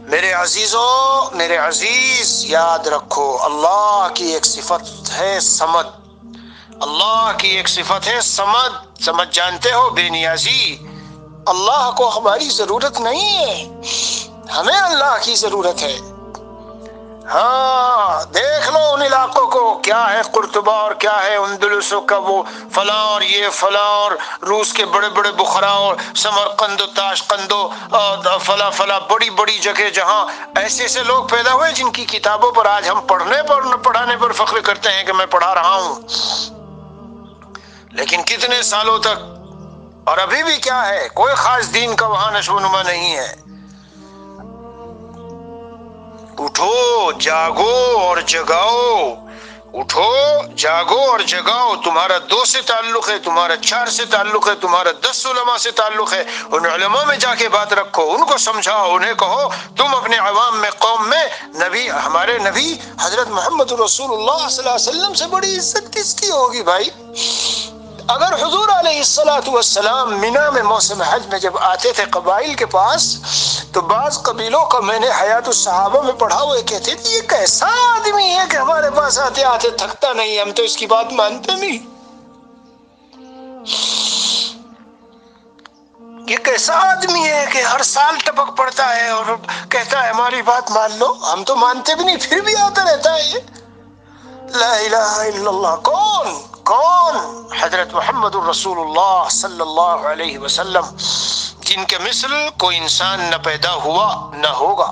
Speaker 1: میرے عزیزوں، میرے عزیز، یاد رکھو اللہ کی ایک صفت ہے صمد. اللہ کی ایک صفت ہے صمد. سمجھ جانتے ہو؟ بے نیازی. اللہ کو ہماری ضرورت نہیں ہے، ہمیں اللہ کی ضرورت ہے. ہاں دیکھ لو ان علاقوں کو، کیا ہے قرطبہ اور کیا ہے اندلس کا وہ فلاں اور یہ فلاں، اور روس کے بڑے بڑے بخارا اور سمرقند و تاشقند و فلاں بڑی بڑی جگہ جہاں ایسے ایسے لوگ پیدا ہوئے جن کی کتابوں پر آج ہم پڑھانے پر فخر کرتے ہیں کہ میں پڑھا رہا ہوں. لیکن کتنے سالوں تک، اور ابھی بھی کیا ہے، کوئی خاص دین کا وہاں نشو و نما نہیں ہے. اٹھو جاگو اور جگاؤ، اٹھو جاگو اور جگاؤ. تمہارا 2 سے تعلق ہے، تمہارا 4 سے تعلق ہے، تمہارا 10 علماء سے تعلق ہے. ان علماء میں جا کے بات رکھو، ان کو سمجھاؤ، انہیں کہو تم اپنے عوام میں، قوم میں، نبی، ہمارے نبی حضرت محمد رسول اللہ صلی اللہ علیہ وسلم سے بڑی عزت کس کی ہوگی بھائی؟ اگر حضور علیہ السلام مینا میں موسم حج میں جب آتے تھے قبائل کے پاس، تو بعض قبیلوں کا میں نے حیات الصحابہ میں پڑھا ہوئے کہتے تھے یہ کیسا آدمی ہے کہ ہمارے پاس آتے آتے تھکتا نہیں، ہم تو اس کی بات مانتے نہیں. یہ کیسا آدمی ہے کہ ہر سال ٹپک پڑتا ہے اور کہتا ہے ہماری بات مان لو، ہم تو مانتے بھی نہیں پھر بھی آتا رہتا ہے. یہ لا الہ الا اللہ. کون؟ حضرت محمد الرسول اللہ صلی اللہ علیہ وسلم، جن کے مثل کوئی انسان نہ پیدا ہوا نہ ہوگا.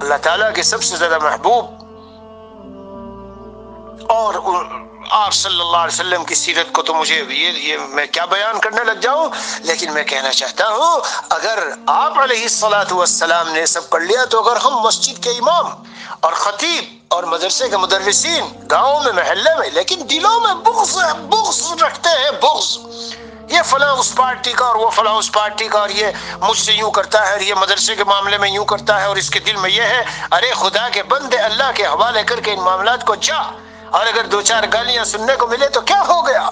Speaker 1: اللہ تعالیٰ کے سب سے زیادہ محبوب، اور آپ صلی اللہ علیہ وسلم کی سیرت کو تو مجھے یہ میں کیا بیان کرنے لگ جاؤں. لیکن میں کہنا چاہتا ہوں اگر آپ علیہ السلام نے سب کر لیا تو اگر ہم مسجد کے امام اور خطیب اور مدرسے کے مدرسین گاؤں میں، محلے میں، لیکن دلوں میں بغض رکھتے ہیں، بغض، یہ فلاں اس پارٹی کا اور وہ فلاں اس پارٹی کا، اور یہ مجھ سے یوں کرتا ہے اور یہ مدرسے کے معاملے میں یوں کرتا ہے اور اس کے دل میں یہ ہے. ارے خدا کے بندے، اللہ کے حوالے کر کے ان معاملات کو جا، اور اگر 2-4 گالیاں سننے کو ملے تو کیا ہو گیا؟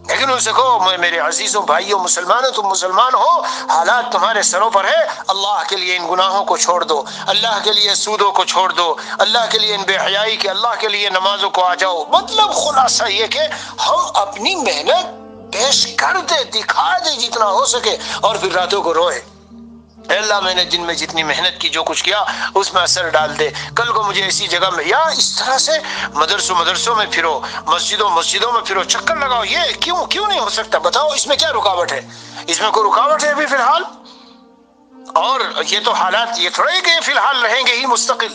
Speaker 1: لیکن ان سے کہو میرے عزیزوں، بھائیوں، مسلمانوں، تم مسلمان ہو، حالات تمہارے سروں پر ہے، اللہ کے لیے ان گناہوں کو چھوڑ دو، اللہ کے لیے سودوں کو چھوڑ دو، اللہ کے لیے ان بے حیائی کے، اللہ کے لیے نمازوں کو آ جاؤ. مطلب خلاصہ یہ کہ ہم اپنی محنت پیش کر دے، دکھا دے جتنا ہو سکے، اور پھر راتوں کو روئے، اے اللہ میں نے دن میں جتنی محنت کی، جو کچھ کیا اس میں اثر ڈال دے، کل کو مجھے اسی جگہ میں، یا اس طرح سے مدرسوں میں پھرو، مسجدوں میں پھرو، چکر لگاؤ۔ یہ کیوں نہیں ہو سکتا؟ بتاؤ اس میں کیا رکاوٹ ہے؟ اس میں کوئی رکاوٹ ہے ابھی فی الحال؟ اور یہ تو حالات یہ تھوڑا ہی کہ فی الحال رہیں گے ہی مستقل۔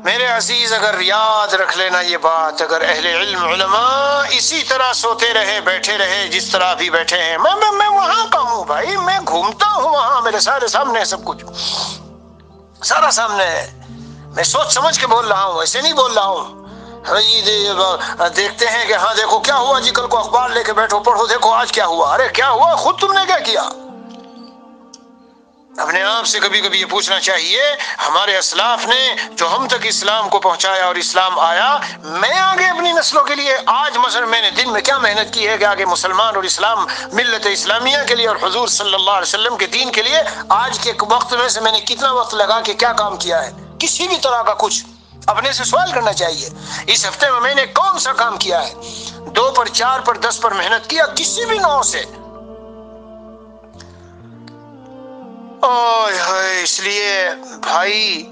Speaker 1: میرے عزیز اگر یاد رکھ لینا یہ بات، اگر اہل علم علماء اسی طرح سوتے رہے، بیٹھے رہے جس طرح بھی بیٹھے ہیں، میں وہاں کا ہوں بھائی، میں گھومتا ہوں وہاں، میرے سارے سامنے ہے، سب کچھ سارا سامنے ہے، میں سوچ سمجھ کے بول رہا ہوں، ایسے نہیں بول رہا ہوں۔ دیکھتے ہیں کہ ہاں دیکھو کیا ہوا جی، کل کو اخبار لے کے بیٹھو، پڑھو، دیکھو آج کیا ہوا، ارے کیا ہوا، خود تم نے کیا کیا؟ اپنے آپ سے کبھی کبھی یہ پوچھنا چاہیے، ہمارے اسلاف نے جو ہم تک اسلام کو پہنچایا اور اسلام آیا، میں آگے اپنی نسلوں کے لیے آج مثلا میں نے دن میں کیا محنت کی ہے کہ آگے مسلمان اور اسلام ملت اسلامیہ کے لیے اور حضور صلی اللہ علیہ وسلم کے دین کے لیے آج کے وقت میں سے میں نے کتنا وقت لگا کے کیا کام کیا ہے؟ کسی بھی طرح کا کچھ اپنے سے سوال کرنا چاہیے۔ اس ہفتے میں نے کون سا کام کیا ہے؟ 2 پر 4 پر 10 پر محنت کیا کسی بھی نوع سے؟ اس لیے بھائی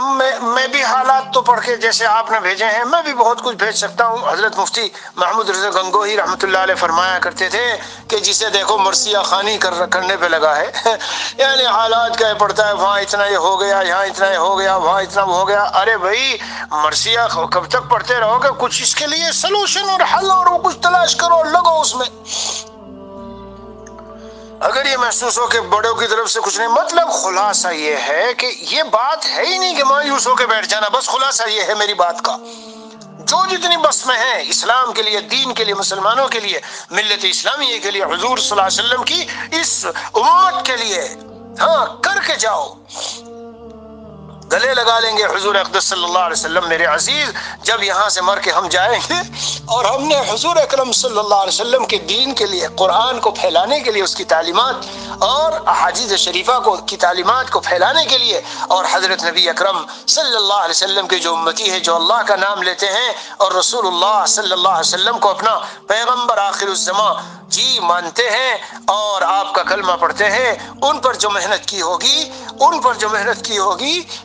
Speaker 1: میں بھی حالات تو پڑھ کے جیسے آپ نے بھیجے ہیں میں بھی بہت کچھ بھیج سکتا ہوں۔ حضرت مفتی محمود رضا گنگوہی رحمۃ اللہ علیہ فرمایا کرتے تھے کہ جسے دیکھو مرثیہ خوانی کرنے پہ لگا ہے یعنی حالات کا پڑتا ہے، وہاں اتنا یہ ہو گیا، یہاں اتنا یہ ہو گیا، وہاں اتنا وہ ہو گیا۔ ارے بھائی مرثیہ کب تک پڑھتے رہو گے؟ کچھ اس کے لیے سلوشن اور حل اور وہ کچھ تلاش کرو، لگو اس میں۔ اگر یہ محسوس ہو کہ بڑوں کی طرف سے کچھ نہیں، مطلب خلاصہ یہ ہے کہ یہ بات ہے ہی نہیں کہ مایوس ہو کے بیٹھ جانا، بس خلاصہ یہ ہے میری بات کا، جو جتنی بس میں ہے اسلام کے لیے، دین کے لیے، مسلمانوں کے لیے، ملت اسلامیہ کے لیے، حضور صلی اللہ علیہ وسلم کی اس امت کے لیے، ہاں کر کے جاؤ۔ گلے لگا لیں گے حضور اقدس صلی اللہ علیہ وسلم میرے عزیز، جب یہاں سے مر کے ہم جائیں گے اور ہم نے حضور اکرم صلی اللہ علیہ وسلم کے دین کے لیے، قرآن کو پھیلانے کے لیے، اس کی تعلیمات اور احادیث شریفہ کی تعلیمات کو پھیلانے کے لیے، اور حضرت نبی اکرم صلی اللہ علیہ وسلم کے جو امتی ہے، جو اللہ کا نام لیتے ہیں اور رسول اللہ صلی اللہ علیہ وسلم کو اپنا پیغمبر آخر الزماں جی مانتے ہیں اور آپ کا کلمہ پڑھتے ہیں، ان پر جو محنت کی ہوگی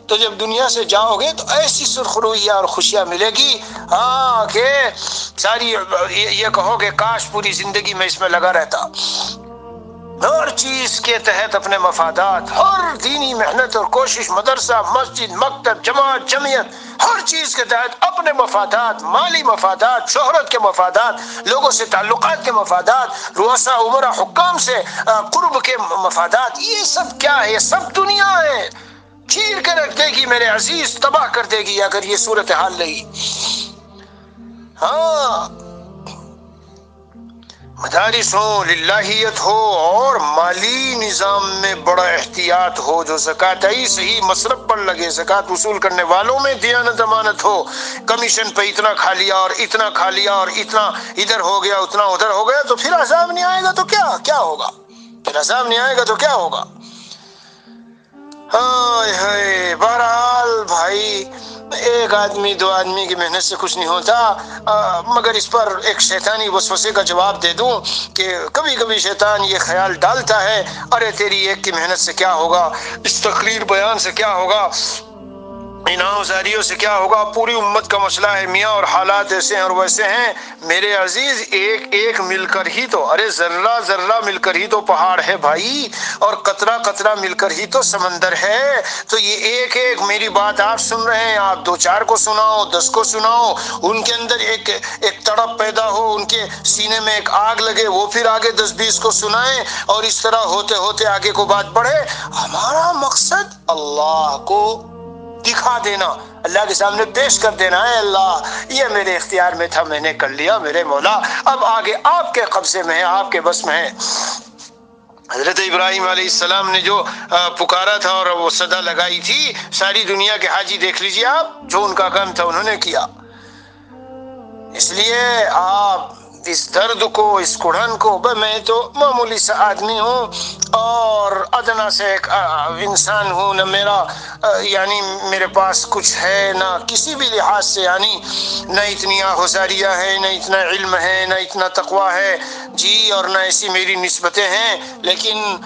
Speaker 1: تو جب دنیا سے جاؤ گے تو ایسی سرخرویاں اور خوشیاں ملے گی، ہاں کہ ساری یہ کہو کہ کاش پوری زندگی میں اس میں لگا رہتا۔ ہر چیز کے تحت اپنے مفادات، ہر دینی محنت اور کوشش، مدرسہ، مسجد، مکتب، جماعت، جمعیت، ہر چیز کے تحت اپنے مفادات، مالی مفادات، شہرت کے مفادات، لوگوں سے تعلقات کے مفادات، رؤساء امراء حکام سے قرب کے مفادات، یہ سب کیا ہے؟ یہ سب دنیا ہے، چیر کے رکھ دے گی میرے عزیز، تباہ کر دے گی اگر یہ صورتحال رہی۔ ہاں مدارس ہو، للہیت ہو اور مالی نظام میں بڑا احتیاط ہو، جو زکوٰۃ صحیح مصرف پر لگے، زکوٰۃ وصول کرنے والوں میں دیانت امانت ہو، کمیشن پہ اتنا کھا لیا اور اتنا کھا لیا اور اتنا ادھر ہو گیا اتنا ادھر ہو گیا تو پھر عذاب نہیں آئے گا تو کیا ہوگا؟ پھر عذاب نہیں آئے گا تو کیا ہوگا؟ ہائے بہرحال بھائی، ایک آدمی 2 آدمی کی محنت سے کچھ نہیں ہوتا، مگر اس پر ایک شیطانی وسوسے کا جواب دے دوں کہ کبھی کبھی شیطان یہ خیال ڈالتا ہے، ارے تیری ایک کی محنت سے کیا ہوگا، اس تقریر بیان سے کیا ہوگا، انعام زاریوں سے کیا ہوگا، پوری امت کا مسئلہ ہے میاں اور حالات ایسے ہیں اور ویسے ہیں۔ میرے عزیز ایک ایک مل کر ہی تو، ارے ذرہ ذرہ مل کر ہی تو پہاڑ ہے بھائی، اور قطرہ قطرہ مل کر ہی تو سمندر ہے۔ تو یہ ایک ایک میری بات آپ سن رہے ہیں، آپ 2-4 کو سناؤ، 10 کو سناؤ، ان کے اندر ایک تڑپ پیدا ہو، ان کے سینے میں ایک آگ لگے، وہ پھر آگے 10-20 کو سنائیں، اور اس طرح ہوتے ہوتے آگے کو بات بڑھے۔ ہمارا مقصد اللہ کو دکھا دینا، اللہ کے سامنے پیش کر دینا ہے، اللہ یہ میرے اختیار میں تھا، میں نے کر لیا میرے مولا، اب آگے آپ کے قبضے میں ہے، آپ کے بس میں ہے۔ حضرت ابراہیم علیہ السلام نے جو پکارا تھا اور وہ صدا لگائی تھی، ساری دنیا کے حاجی دیکھ لیجئے آپ، جو ان کا کام تھا انہوں نے کیا۔ اس لیے آپ اس درد کو، اس کڑھن کو، میں تو معمولی سا آدمی ہوں اور ادنا سے ایک انسان ہوں، نہ میرا یعنی میرے پاس کچھ ہے، نہ کسی بھی لحاظ سے، یعنی نہ اتنی آہوزاریہ ہے، نہ اتنا علم ہے، نہ اتنا تقوی ہے جی، اور نہ ایسی میری نسبتیں ہیں، لیکن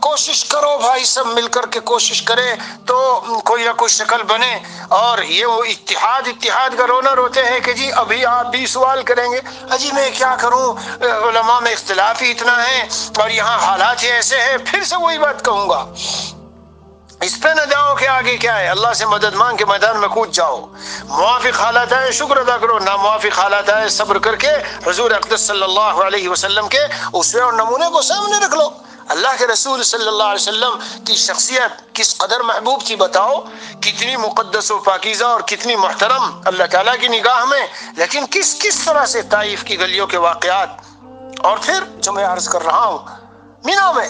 Speaker 1: کوشش کرو بھائی، سب مل کر کے کوشش کرے تو کوئی نہ کوئی شکل بنے۔ اور یہ وہ اتحاد کا رونا روتے ہیں کہ جی ابھی آپ بھی سوال کریں گے، جی میں کیا کروں، علماء میں اختلاف ہی اتنا ہے اور یہاں حالات ہی ایسے ہیں، پھر سے وہی بات کہوں گا، اس پہ نہ جاؤ کہ آگے کیا ہے، اللہ سے مدد مانگ کے میدان میں کود جاؤ، موافق حالات آئے شکر ادا کرو، ناموافق حالات آئے صبر کر کے حضور اقدس صلی اللہ علیہ وسلم کے اسوے اور نمونے کو سامنے رکھ لو۔ اللہ کے رسول صلی اللہ علیہ وسلم کی شخصیت کس قدر محبوب تھی بتاؤ، کتنی مقدس و پاکیزہ اور کتنی محترم اللہ تعالیٰ کی نگاہ میں، لیکن کس طرح سے طائف کی گلیوں کے واقعات، اور پھر جو میں عرض کر رہا ہوں مینا میں،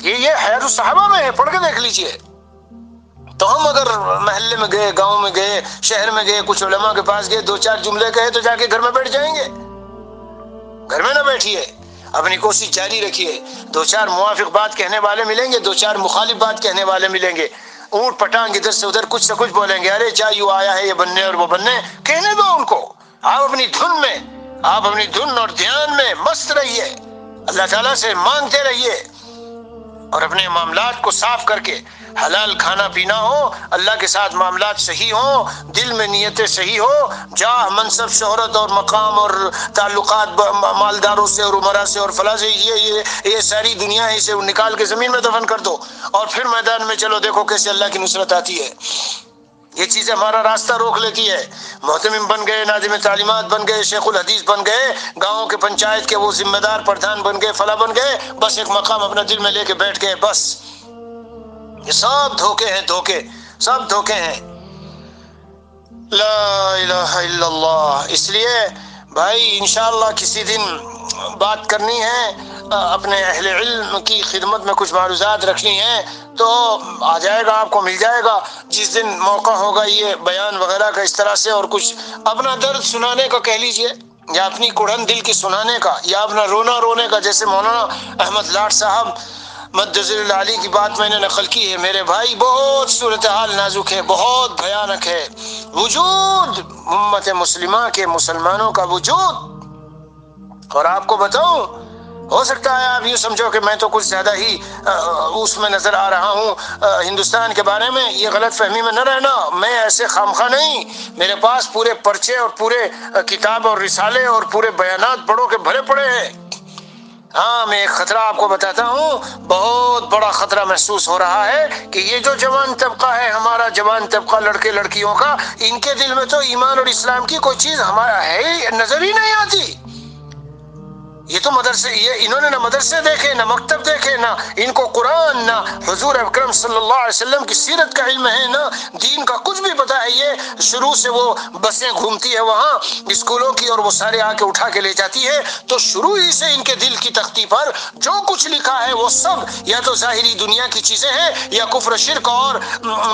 Speaker 1: یہ حیات الصحابہ میں ہے، پڑھ کے دیکھ لیجئے۔ تو ہم اگر محلے میں گئے، گاؤں میں گئے، شہر میں گئے، کچھ علماء کے پاس گئے، 2-4 جملے کہے تو جا کے گھر میں بیٹھ جائیں گے؟ گھر میں نہ بیٹھیے، اپنی کوشش جاری رکھیے، 2-4 موافق بات کہنے والے ملیں گے، 2-4 مخالف بات کہنے والے ملیں گے، اونٹ پٹانگ ادھر سے ادھر کچھ سے کچھ بولیں گے، ارے کیا یوں آیا ہے یہ بننے اور وہ بننے، کہنے دو ان کو، آپ اپنی دھن اور دھیان میں مست رہیے، اللہ تعالیٰ سے مانگتے رہیے، اور اپنے معاملات کو صاف کر کے، حلال کھانا پینا ہو، اللہ کے ساتھ معاملات صحیح ہوں، دل میں نیتیں صحیح ہو، جاہ منصب شہرت اور مقام اور تعلقات مالداروں سے اور عمرا سے اور فلاں سے، یہ ساری دنیا ہے، اسے نکال کے زمین میں دفن کر دو، اور پھر میدان میں چلو، دیکھو کیسے اللہ کی نصرت آتی ہے۔ یہ چیزیں ہمارا راستہ روک لیتی ہے۔ محتمم بن گئے، ناظم تعلیمات بن گئے، شیخ الحدیث بن گئے، گاؤں کے پنچایت کے وہ ذمہ دار پردھان بن گئے، فلاں بن گئے، بس ایک مقام اپنا دل میں لے کے بیٹھ گئے، بس یہ سب دھوکے ہیں، سب دھوکے ہیں۔ لا الہ الا اللہ۔ اس لیے بھائی انشاءاللہ کسی دن بات کرنی ہے، اپنے اہل علم کی خدمت میں کچھ معروضات رکھنی ہے تو آ جائے گا، آپ کو مل جائے گا، جس دن موقع ہوگا یہ بیان وغیرہ کا اس طرح سے، اور کچھ اپنا درد سنانے کا کہہ لیجئے، یا اپنی کڑھن دل کی سنانے کا، یا اپنا رونے کا، جیسے مولانا احمد لاٹ صاحب مدظر العالی کی بات میں نے نقل کی ہے۔ میرے بھائی بہت صورتحال نازک ہے، بہت بھیانک ہے، وجود امت مسلمہ کے مسلمانوں کا وجود، اور آپ کو بتاؤں، ہو سکتا ہے آپ یہ سمجھو کہ میں تو کچھ زیادہ ہی اس میں نظر آ رہا ہوں ہندوستان کے بارے میں، یہ غلط فہمی میں نہ رہنا، میں ایسے خامخواہ نہیں، میرے پاس پورے پرچے اور پورے کتاب اور رسالے اور پورے بیانات پڑھو کے بھرے پڑے ہیں۔ ہاں میں ایک خطرہ آپ کو بتاتا ہوں، بہت بڑا خطرہ محسوس ہو رہا ہے کہ یہ جو جوان طبقہ ہے، ہمارا جوان طبقہ، لڑکے لڑکیوں کا، ان کے دل میں تو ایمان اور اسلام کی کوئی چیز ہمارا ہے نظر ہی نہیں آتی۔ یہ تو انہوں نے نہ مدرسے دیکھے، نہ مکتب دیکھے، نہ ان کو قرآن، نہ حضور اکرم صلی اللہ علیہ وسلم کی سیرت کا علم ہے، نہ دین کا کچھ بھی پتہ ہے۔ یہ شروع سے وہ بسیں گھومتی ہے وہاں اسکولوں کی، اور وہ سارے آ کے اٹھا کے لے جاتی ہے، تو شروع ہی سے ان کے دل کی تختی پر جو کچھ لکھا ہے وہ سب یا تو ظاہری دنیا کی چیزیں ہیں، یا کفر شرک اور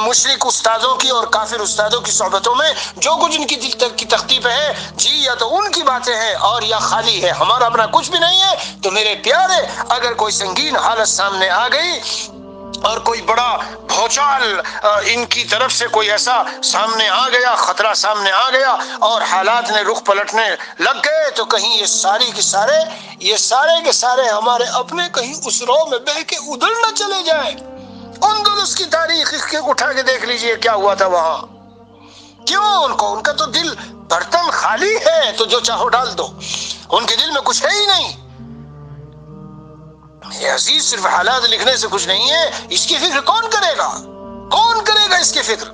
Speaker 1: مشرک استادوں کی اور کافر استادوں کی صحبتوں میں جو کچھ ان کی دل کی تختی پہ ہے جی، یا تو ان کی باتیں ہیں اور یا خالی ہے، ہمارا اپنا کچھ بھی نہیں ہے۔ تو میرے پیارے، اگر کوئی سنگین حالت سامنے آ گئی اور کوئی بڑا بھوچال ان کی طرف سے کوئی ایسا سامنے آ گیا، خطرہ سامنے آ گیا اور حالات نے رخ پلٹنے لگ گئے، تو کہیں یہ سارے کے سارے ہمارے اپنے کہیں اس رو میں بہہ کے ادھر نہ چلے جائیں۔ اندلس کی تاریخ اٹھا کے دیکھ لیجئے کیا ہوا تھا وہاں۔ کیوں؟ ان کا تو دل برتن خالی ہے تو جو چاہو ڈال دو، ان کے دل میں کچھ ہے ہی نہیں۔ یہ عزیز صرف حالات لکھنے سے کچھ نہیں ہے، اس کی فکر کون کرے گا؟ کون کرے گا اس کی فکر؟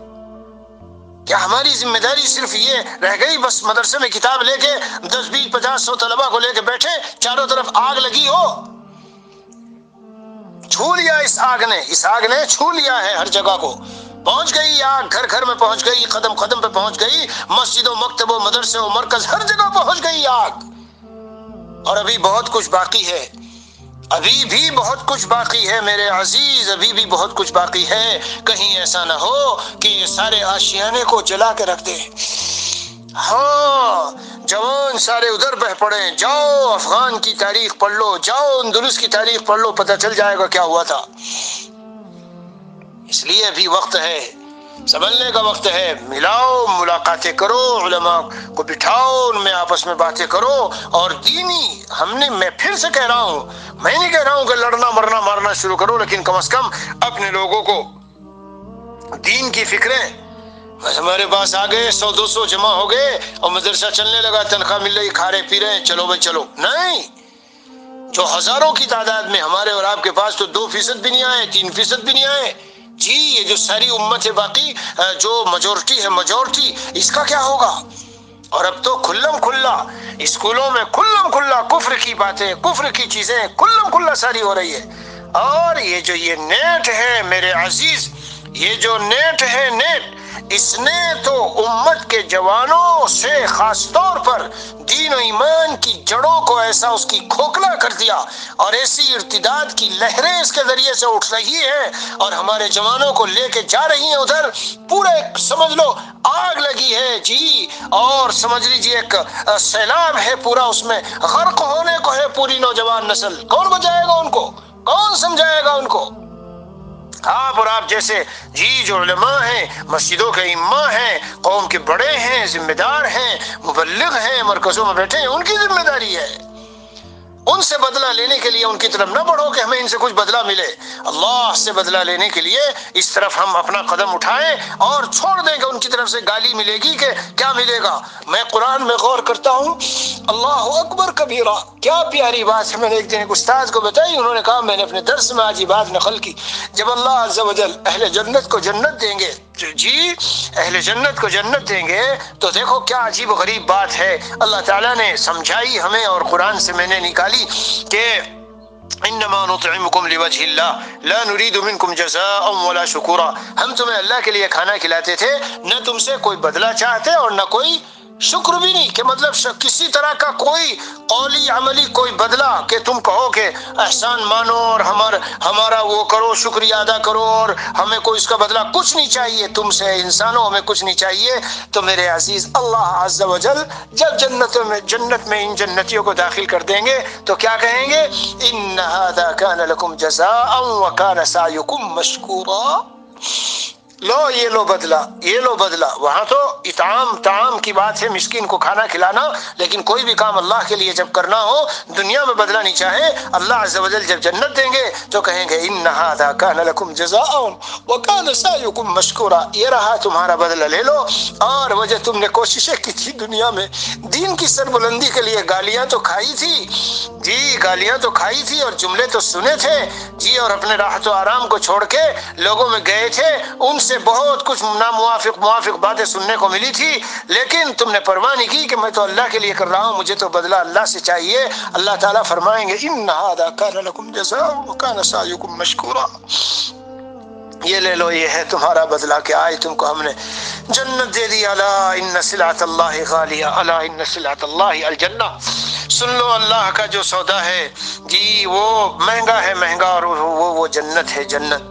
Speaker 1: کیا ہماری ذمہ داری صرف یہ رہ گئی بس مدرسے میں کتاب لے کے 10 20 50 100 طلبہ کو لے کے بیٹھے، چاروں طرف آگ لگی ہو؟ چھو لیا اس آگ نے چھو لیا ہے ہر جگہ کو، پہنچ گئی آگ، گھر گھر میں پہنچ گئی، قدم قدم پہ پہنچ گئی، مسجدوں، مکتبوں، مدرسوں، مرکز، ہر جگہ پہنچ گئی آگ۔ اور ابھی بہت کچھ باقی ہے، ابھی بھی بہت کچھ باقی ہے میرے عزیز، ابھی بھی بہت کچھ باقی ہے۔ کہیں ایسا نہ ہو کہ یہ سارے آشیانے کو جلا کے رکھ دے۔ ہاں، جوان سارے ادھر بہ پڑے، جاؤ افغان کی تاریخ پڑھ لو، جاؤ اندلس کی تاریخ پڑھ لو، پتہ چل جائے گا کیا ہوا تھا۔ اس لیے ابھی وقت ہے، سنبھلنے کا وقت ہے، ملاؤ، ملاقاتیں کرو، علماء کو بٹھاؤ، ان میں آپس میں باتیں کرو، اور دینی میں پھر سے کہہ رہا ہوں، میں نہیں کہہ رہا ہوں کہ لڑنا مرنا مارنا شروع کرو، لیکن کم از کم اپنے لوگوں کو دین کی فکریں، بس ہمارے پاس آ گئے 100-200 جمع ہو گئے اور مدرسہ چلنے لگا، تنخواہ مل رہی، کھا رہے پی رہے ہیں، چلو بھائی چلو، نہیں، جو ہزاروں کی تعداد میں ہمارے اور آپ کے پاس تو 2% بھی نہیں آئے، 3% بھی نہیں آئے جی، یہ جو ساری امت ہے، باقی جو میجورٹی ہے، میجورٹی، اس کا کیا ہوگا؟ اور اب تو کھلم کھلا اسکولوں میں کھلم کھلا کفر کی باتیں، کفر کی چیزیں کھلم کھلا ساری ہو رہی ہے۔ اور یہ نیٹ ہے میرے عزیز، یہ جو نیٹ ہے، نیٹ، اس نے تو امت کے جوانوں سے خاص طور پر دین و ایمان کی جڑوں کو ایسا اس کی کھوکھلا کر دیا، اور ایسی ارتداد کی لہریں اس کے ذریعے سے اٹھ رہی ہیں اور ہمارے جوانوں کو لے کے جا رہی ہیں ادھر، پورا ایک سمجھ لو آگ لگی ہے جی، اور سمجھ لیجیے ایک سیلاب ہے پورا، اس میں غرق ہونے کو ہے پوری نوجوان نسل۔ کون بچائے گا ان کو؟ کون سمجھائے گا ان کو؟ آپ اور آپ جیسے جی جو علماء ہیں، مسجدوں کے امام ہیں، قوم کے بڑے ہیں، ذمہ دار ہیں، مبلغ ہیں، مرکزوں میں بیٹھے ہیں، ان کی ذمہ داری ہے۔ ان سے بدلہ لینے کے لیے ان کی طرف نہ بڑھو کہ ہمیں ان سے کچھ بدلہ ملے، اللہ سے بدلہ لینے کے لیے اس طرف ہم اپنا قدم اٹھائیں اور چھوڑ دیں کہ ان کی طرف سے گالی ملے گی کہ کیا ملے گا۔ میں قرآن میں غور کرتا ہوں، اللہ اکبر کبیرہ، کیا پیاری بات ہے۔ میں نے ایک دن ایک استاد کو بتائی، انہوں نے کہا، میں نے اپنے درس میں آج یہ بات نقل کی، جب اللہ عز و جل اہل جنت کو جنت دیں گے، جی اہل جنت کو جنت دیں گے، تو دیکھو کیا عجیب و غریب بات ہے، اللہ تعالیٰ نے سمجھائی ہمیں، اور قرآن سے میں نے نکالی کہ انما نطعمکم لوجہ اللہ لا نرید منکم جزاء ولا شکورا، ہم تمہیں اللہ کے لیے کھانا کھلاتے تھے، نہ تم سے کوئی بدلہ چاہتے اور نہ کوئی شکر بھی نہیں، کہ مطلب کسی طرح کا کوئی قولی عملی کوئی بدلہ کہ تم کہو کہ احسان مانو اور ہمارا وہ کرو، شکریہ ادا کرو، اور ہمیں کوئی اس کا بدلہ کچھ نہیں چاہیے تم سے، انسانوں ہمیں کچھ نہیں چاہیے۔ تو میرے عزیز، اللہ عز و جل جب جنت میں ان جنتیوں کو داخل کر دیں گے تو کیا کہیں گے؟ ان ھذا کان لکم جزاء وکان سعیکم مشکورا، لو یہ لو بدلہ، یہ لو بدلہ۔ وہاں تو طعام کی بات ہے، مسکین کو کھانا کھلانا، لیکن کوئی بھی کام اللہ کے لیے جب کرنا ہو، دنیا میں بدلہ نہیں چاہے، اللہ عز و جل جب جنت دیں گے تو کہیں گے ان ھذا کان لکم جزاء وکان سعیکم مشکورا، یہ رہا تمہارا بدلہ، لے لو۔ اور وہ جو تم نے کوششیں کی تھی دنیا میں دین کی سربلندی کے لیے، گالیاں تو کھائی تھی جی، گالیاں تو کھائی تھی اور جملے تو سنے تھے جی، اور اپنے راحت و آرام کو چھوڑ کے لوگوں میں گئے تھے، ان سے بہت کچھ موافق باتیں سننے کو ملی تھی، لیکن تم نے پرواہ نہیں کی کہ میں تو اللہ کے لیے کر رہا ہوں، مجھے تو بدلہ اللہ سے چاہیے۔ اللہ تعالیٰ فرمائیں گے ان ھذا کان لکم جزاء وکان سعیکم مشکورا، یہ لے لو، یہ ہے تمہارا بدلہ کہ آج تم کو ہم نے جنت دے دی۔ الا ان سلعۃ اللہ غالیہ، الا ان سلعۃ اللہ الجنہ، سن لو اللہ کا جو سودا ہے جی وہ مہنگا ہے، مہنگا، اور وہ جنت ہے، جنت۔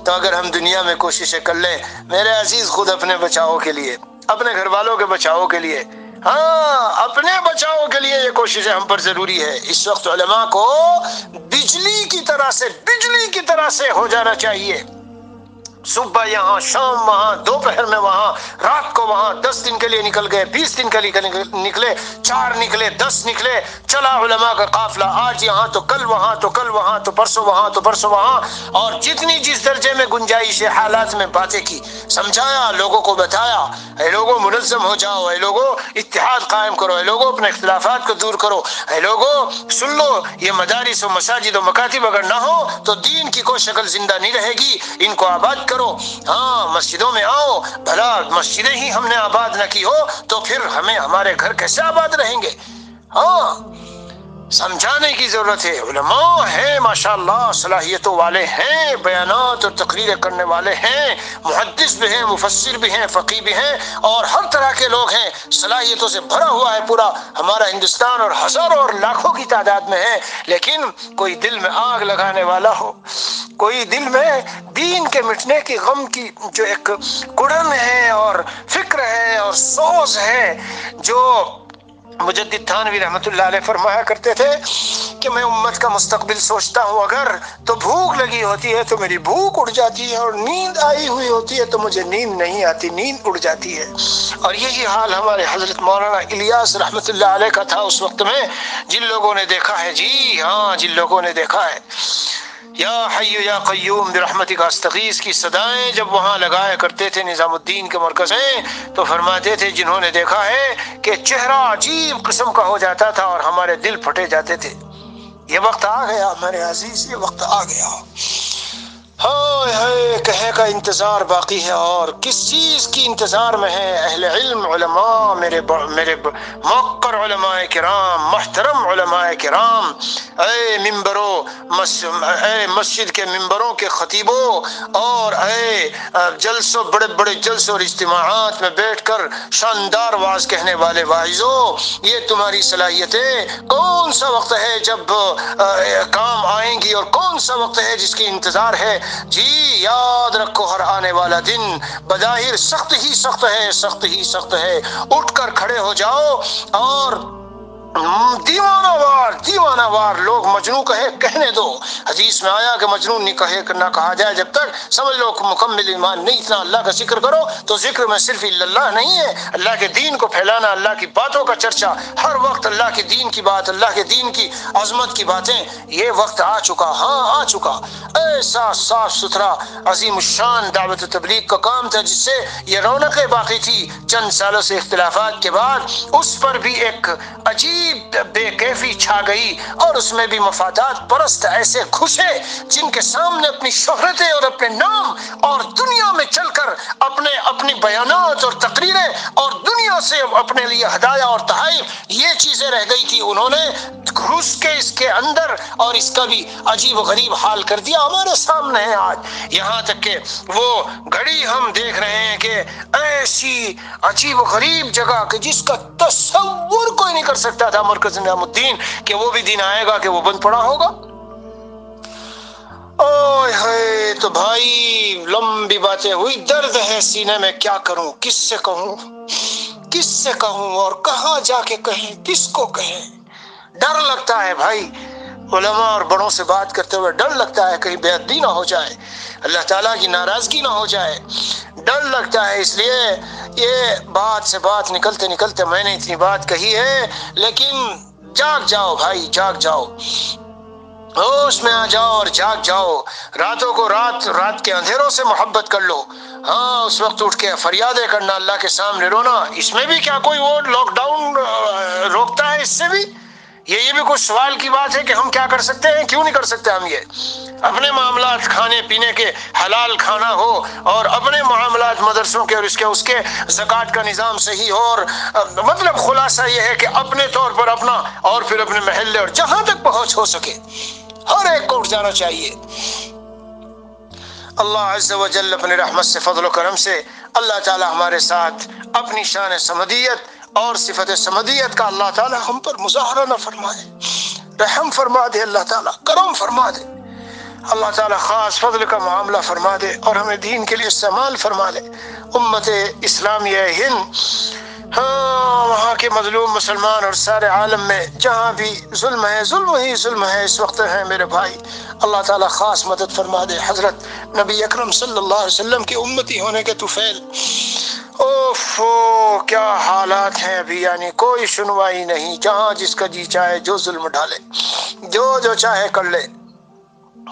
Speaker 1: تو اگر ہم دنیا میں کوششیں کر لیں میرے عزیز، خود اپنے بچاؤ کے لیے، اپنے گھر والوں کے بچاؤ کے لیے، ہاں اپنے بچاؤ کے لیے یہ کوششیں ہم پر ضروری ہے۔ اس وقت علماء کو بجلی کی طرح سے ہو جانا چاہیے، صبح یہاں، شام وہاں، دوپہر میں وہاں، رات کو وہاں، 10 دن کے لیے نکل گئے، 20 دن کے لیے نکلے، 4 نکلے، 10 نکلے، چلا علماء کا قافلہ، آج یہاں تو کل وہاں، تو کل وہاں، تو پرسوں وہاں، تو پرسوں وہاں، اور جتنی جس درجے میں گنجائش ہے حالات میں باتیں کی، سمجھایا، لوگوں کو بتایا، اے لوگوں منظم ہو جاؤ، اے لوگوں اتحاد قائم کرو، اے لوگوں اپنے اختلافات کو دور کرو، اے لوگوں سن لو، یہ مدارس و مساجد و مکاتب اگر نہ ہو تو دین کی کوئی شکل زندہ نہیں رہے گی، ان کو آباد کرو۔ ہاں مسجدوں میں آؤ، بھلا مسجدیں ہی ہم نے آباد نہ کی ہو تو پھر ہمارے گھر کیسے آباد رہیں گے؟ ہاں سمجھانے کی ضرورت ہے، علماء ہیں ماشاءاللہ، صلاحیتوں والے ہیں، بیانات اور تقریریں کرنے والے ہیں، محدث بھی ہیں، مفسر بھی ہیں، فقیہ بھی ہیں، اور ہر طرح کے لوگ ہیں، صلاحیتوں سے بھرا ہوا ہے پورا ہمارا ہندوستان، اور ہزاروں اور لاکھوں کی تعداد میں ہے، لیکن کوئی دل میں آگ لگانے والا ہو، کوئی دل میں دین کے مٹنے کی غم کی جو ایک کڑن ہے اور فکر ہے اور سوز ہے، جو مجدد تھانوی رحمۃ اللہ علیہ فرمایا کرتے تھے کہ میں امت کا مستقبل سوچتا ہوں، اگر تو بھوک لگی ہوتی ہے تو میری بھوک اڑ جاتی ہے، اور نیند آئی ہوئی ہوتی ہے تو مجھے نیند نہیں آتی، نیند اڑ جاتی ہے۔ اور یہی حال ہمارے حضرت مولانا الیاس رحمۃ اللہ علیہ کا تھا اس وقت میں، جن لوگوں نے دیکھا ہے، جی ہاں جن لوگوں نے دیکھا ہے، یا حی یا قیوم برحمتک استغیث کی صدائیں جب وہاں لگایا کرتے تھے نظام الدین کے مرکز میں، تو فرماتے تھے جنہوں نے دیکھا ہے کہ چہرہ عجیب قسم کا ہو جاتا تھا اور ہمارے دل پھٹے جاتے تھے۔ یہ وقت آ گیا میرے عزیز، یہ وقت آ گیا۔ ہائے ہائے، کہے کا انتظار باقی ہے، اور کس چیز کی انتظار میں ہے اہل علم، علماء، میرے موقر علماء کرام، محترم علماء کرام، اے ممبروں، اے مسجد کے ممبروں کے خطیبوں، اور اے جلسوں، بڑے بڑے جلسوں اور اجتماعات میں بیٹھ کر شاندار واعظ کہنے والے واعظوں، یہ تمہاری صلاحیتیں، کون سا وقت ہے جب کام آئیں گی، اور کون سا وقت ہے جس کی انتظار ہے؟ جی یاد رکھو، ہر آنے والا دن بظاہر سخت ہی سخت ہے، سخت ہی سخت ہے۔ اٹھ کر کھڑے ہو جاؤ، اور دیوانہ وار لوگ مجنون کہنے دو۔ حدیث میں آیا کہ مجنون نہ کہا جائے جب تک، سمجھ لو مکمل ایمان نہیں۔ اتنا اللہ کا ذکر کرو، تو ذکر میں صرف اللہ نہیں ہے، اللہ کے دین کو پھیلانا، اللہ کی باتوں کا چرچا، ہر وقت اللہ کے دین کی بات، اللہ کے دین کی عظمت کی باتیں۔ یہ وقت آ چکا، ہاں آ چکا۔ ایسا صاف ستھرا عظیم الشان دعوت و تبلیغ کا کام تھا، جس سے یہ رونقیں باقی تھی، چند سالوں سے اختلافات کے بعد اس پر بھی ایک عجیب بے کیفی چھا گئی، اور اس میں بھی مفادات پرست ایسے گھسے جن کے سامنے اپنی شہرتیں اور اپنے نام اور دنیا میں چل کر اپنی بیانات اور تقریریں اور دنیا سے اپنے لیے ہدایہ اور تحائف، یہ چیزیں رہ گئی تھی۔ انہوں نے گھس کے اس کے اندر اور اس کا بھی عجیب و غریب حال کر دیا، ہمارے سامنے ہے آج۔ یہاں تک کہ وہ گھڑی ہم دیکھ رہے ہیں کہ ایسی عجیب و غریب جگہ کہ جس کا تصور کوئی نہیں کر سکتا تھا، مرکز نظام الدین، کہ وہ بھی دن آئے گا کہ وہ بند پڑا ہوگا۔ اوہ ہے تو بھائی، لمبی باتیں ہوئی، درد ہے سینے میں، کیا کروں، کس سے کہوں، کس سے کہوں، اور کہاں جا کے کہیں، کس کو کہیں۔ ڈر لگتا ہے بھائی، علماء اور بڑوں سے بات کرتے ہوئے ڈر لگتا ہے کہیں بے ادبی نہ ہو جائے، اللہ تعالیٰ کی ناراضگی نہ ہو جائے، ڈر لگتا ہے۔ اس لیے یہ بات سے بات نکلتے نکلتے میں نے اتنی بات کہی ہے، لیکن جاگ جاؤ بھائی، جاگ جاؤ، ہوش میں آ جاؤ اور جاگ جاؤ۔ راتوں کو رات کے اندھیروں سے محبت کر لو، ہاں اس وقت اٹھ کے فریادیں کرنا، اللہ کے سامنے رونا۔ اس میں بھی کیا کوئی وہ لاک ڈاؤن روکتا ہے؟ اس سے بھی یہ بھی کچھ سوال کی بات ہے کہ ہم کیا کر سکتے ہیں، کیوں نہیں کر سکتے ہم؟ یہ اپنے معاملات کھانے پینے کے حلال کھانا ہو، اور اپنے معاملات مدرسوں کے اور اس کے زکوٰۃ کا نظام صحیح ہو، اور مطلب خلاصہ یہ ہے کہ اپنے طور پر اپنا، اور پھر اپنے محلے اور جہاں تک پہنچ ہو سکے ہر ایک کو اٹھ جانا چاہیے۔ اللہ عز و جل اپنے رحمت سے، فضل و کرم سے، اللہ تعالی ہمارے ساتھ اپنی شان سمدیت اور صفت سمدیت کا اللہ تعالی ہم پر مظاہرہ نہ فرمائے، رحم فرما دے، اللہ تعالی کرم فرما دے، اللہ تعالی خاص فضل کا معاملہ فرما دے، اور ہمیں دین کے لیے استعمال فرما دے۔ امت اسلامیہ ہند، ہاں وہاں کے مظلوم مسلمان اور سارے عالم میں جہاں بھی ظلم ہے، ظلم ہی ظلم ہے اس وقت ہے میرے بھائی، اللہ تعالیٰ خاص مدد فرما دے۔ حضرت نبی اکرم صلی اللہ علیہ وسلم کے امتی ہونے کے طفیل، اوفو کیا حالات ہیں ابھی، یعنی کوئی سنوائی نہیں، جہاں جس کا جی چاہے جو ظلم ڈالے، جو چاہے کر لے۔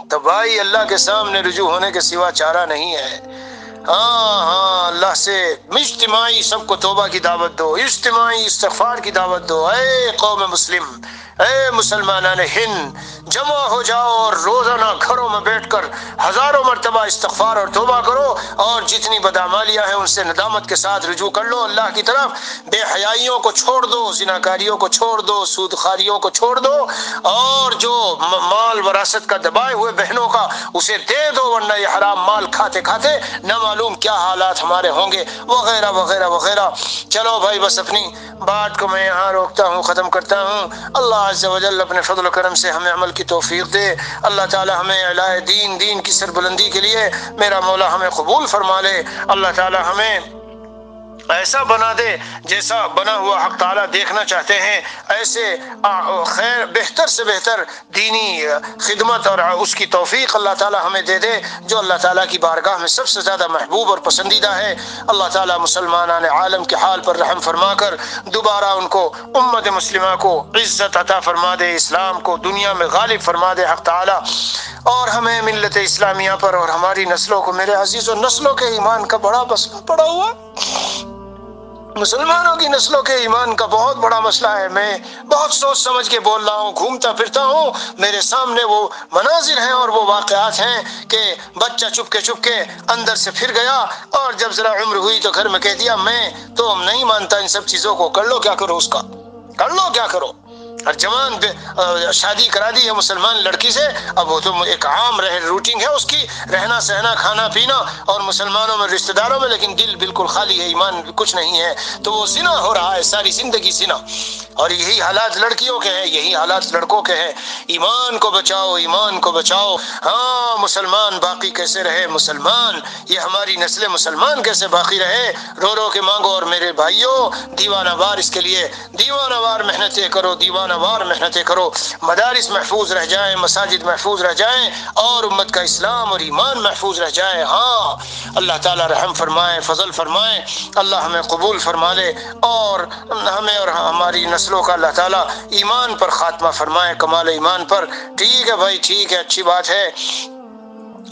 Speaker 1: تو بھائی اللہ کے سامنے رجوع ہونے کے سوا چارہ نہیں ہے۔ ہاں اللہ سے اجتماعی سب کو توبہ کی دعوت دو، اجتماعی استغفار کی دعوت دو۔ اے قوم مسلم، اے مسلمانان ہند، جمع ہو جاؤ اور روزانہ گھروں میں بیٹھ کر ہزاروں مرتبہ استغفار اور توبہ کرو، اور جتنی بدعمالیاں ہیں ان سے ندامت کے ساتھ رجوع کر لو اللہ کی طرف۔ بے حیائیوں کو چھوڑ دو، زناکاریوں کو چھوڑ دو، سود خاریوں کو چھوڑ دو، اور جو مال وراثت کا دبائے ہوئے بہنوں کا اسے دے دو، ورنہ یہ حرام مال کھاتے کھاتے نہ معلوم کیا حالات ہمارے ہوں گے، وغیرہ وغیرہ وغیرہ۔ چلو بھائی بس اپنی بات کو میں یہاں روکتا ہوں، ختم کرتا ہوں۔ اللہ عز و جل اپنے فضل و کرم سے ہمیں عمل کی توفیق دے۔ اللہ تعالی ہمیں اعلاء دین کی سربلندی کے لیے میرا مولا ہمیں قبول فرما لے۔ اللہ تعالی ہمیں ایسا بنا دے جیسا بنا ہوا حق تعالیٰ دیکھنا چاہتے ہیں، ایسے خیر بہتر سے بہتر دینی خدمت اور اس کی توفیق اللہ تعالیٰ ہمیں دے دے جو اللہ تعالیٰ کی بارگاہ میں سب سے زیادہ محبوب اور پسندیدہ ہے۔ اللہ تعالیٰ مسلمانان عالم کے حال پر رحم فرما کر دوبارہ ان کو، امت مسلمہ کو عزت عطا فرما دے، اسلام کو دنیا میں غالب فرما دے حق تعالیٰ، اور ہمیں ملت اسلامیہ پر اور ہماری نسلوں کو، میرے عزیزوں نسلوں کے ایمان کا بڑا مسئلہ پڑا ہوا، مسلمانوں کی نسلوں کے ایمان کا بہت بڑا مسئلہ ہے۔ میں بہت سوچ سمجھ کے بول رہا ہوں، گھومتا پھرتا ہوں، میرے سامنے وہ مناظر ہیں اور وہ واقعات ہیں کہ بچہ چپ کے اندر سے پھر گیا، اور جب ذرا عمر ہوئی تو گھر میں کہہ دیا میں تو نہیں مانتا ان سب چیزوں کو، کر لو کیا کرو، اس کا کر لو کیا کرو۔ اور جوان شادی کرا دی ہے مسلمان لڑکی سے، اب وہ تو ایک عام روٹین ہے اس کی، رہنا سہنا کھانا پینا اور مسلمانوں میں رشتہ داروں میں، لیکن دل بالکل خالی ہے، ایمان کچھ نہیں ہے، تو وہ زنا ہو رہا ہے ساری زندگی زنا۔ اور یہی حالات لڑکیوں کے ہیں، یہی حالات لڑکوں کے ہیں۔ ایمان کو بچاؤ، ایمان کو بچاؤ۔ ہاں مسلمان باقی کیسے رہے، مسلمان یہ ہماری نسل مسلمان کیسے باقی رہے، رو رو کے مانگو۔ اور میرے بھائیوں دیوانہ وار اس کے لیے دیوانہ وار محنتیں کرو، دیوانہ وار محنتیں کرو، مدارس محفوظ رہ جائیں، مساجد محفوظ رہ جائیں، اور امت کا اسلام اور ایمان محفوظ رہ جائے۔ ہاں اللہ تعالیٰ رحم فرمائے، فضل فرمائے، اللہ ہمیں قبول فرما لے، اور ہمیں اور ہماری نسلوں کا اللہ تعالیٰ ایمان پر خاتمہ فرمائے، کمال ایمان پر۔ ٹھیک ہے بھائی، ٹھیک ہے، اچھی بات ہے،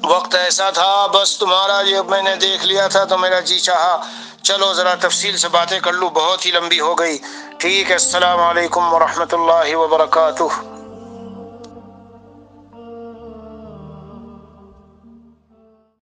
Speaker 1: وقت ایسا تھا، بس تمہارا یہ میں نے دیکھ لیا تھا تو میرا جی چاہا چلو ذرا تفصیل سے باتیں کر لوں، بہت ہی لمبی ہو گئی۔ ٹھیک ہے، السلام علیکم ورحمۃ اللہ وبرکاتہ۔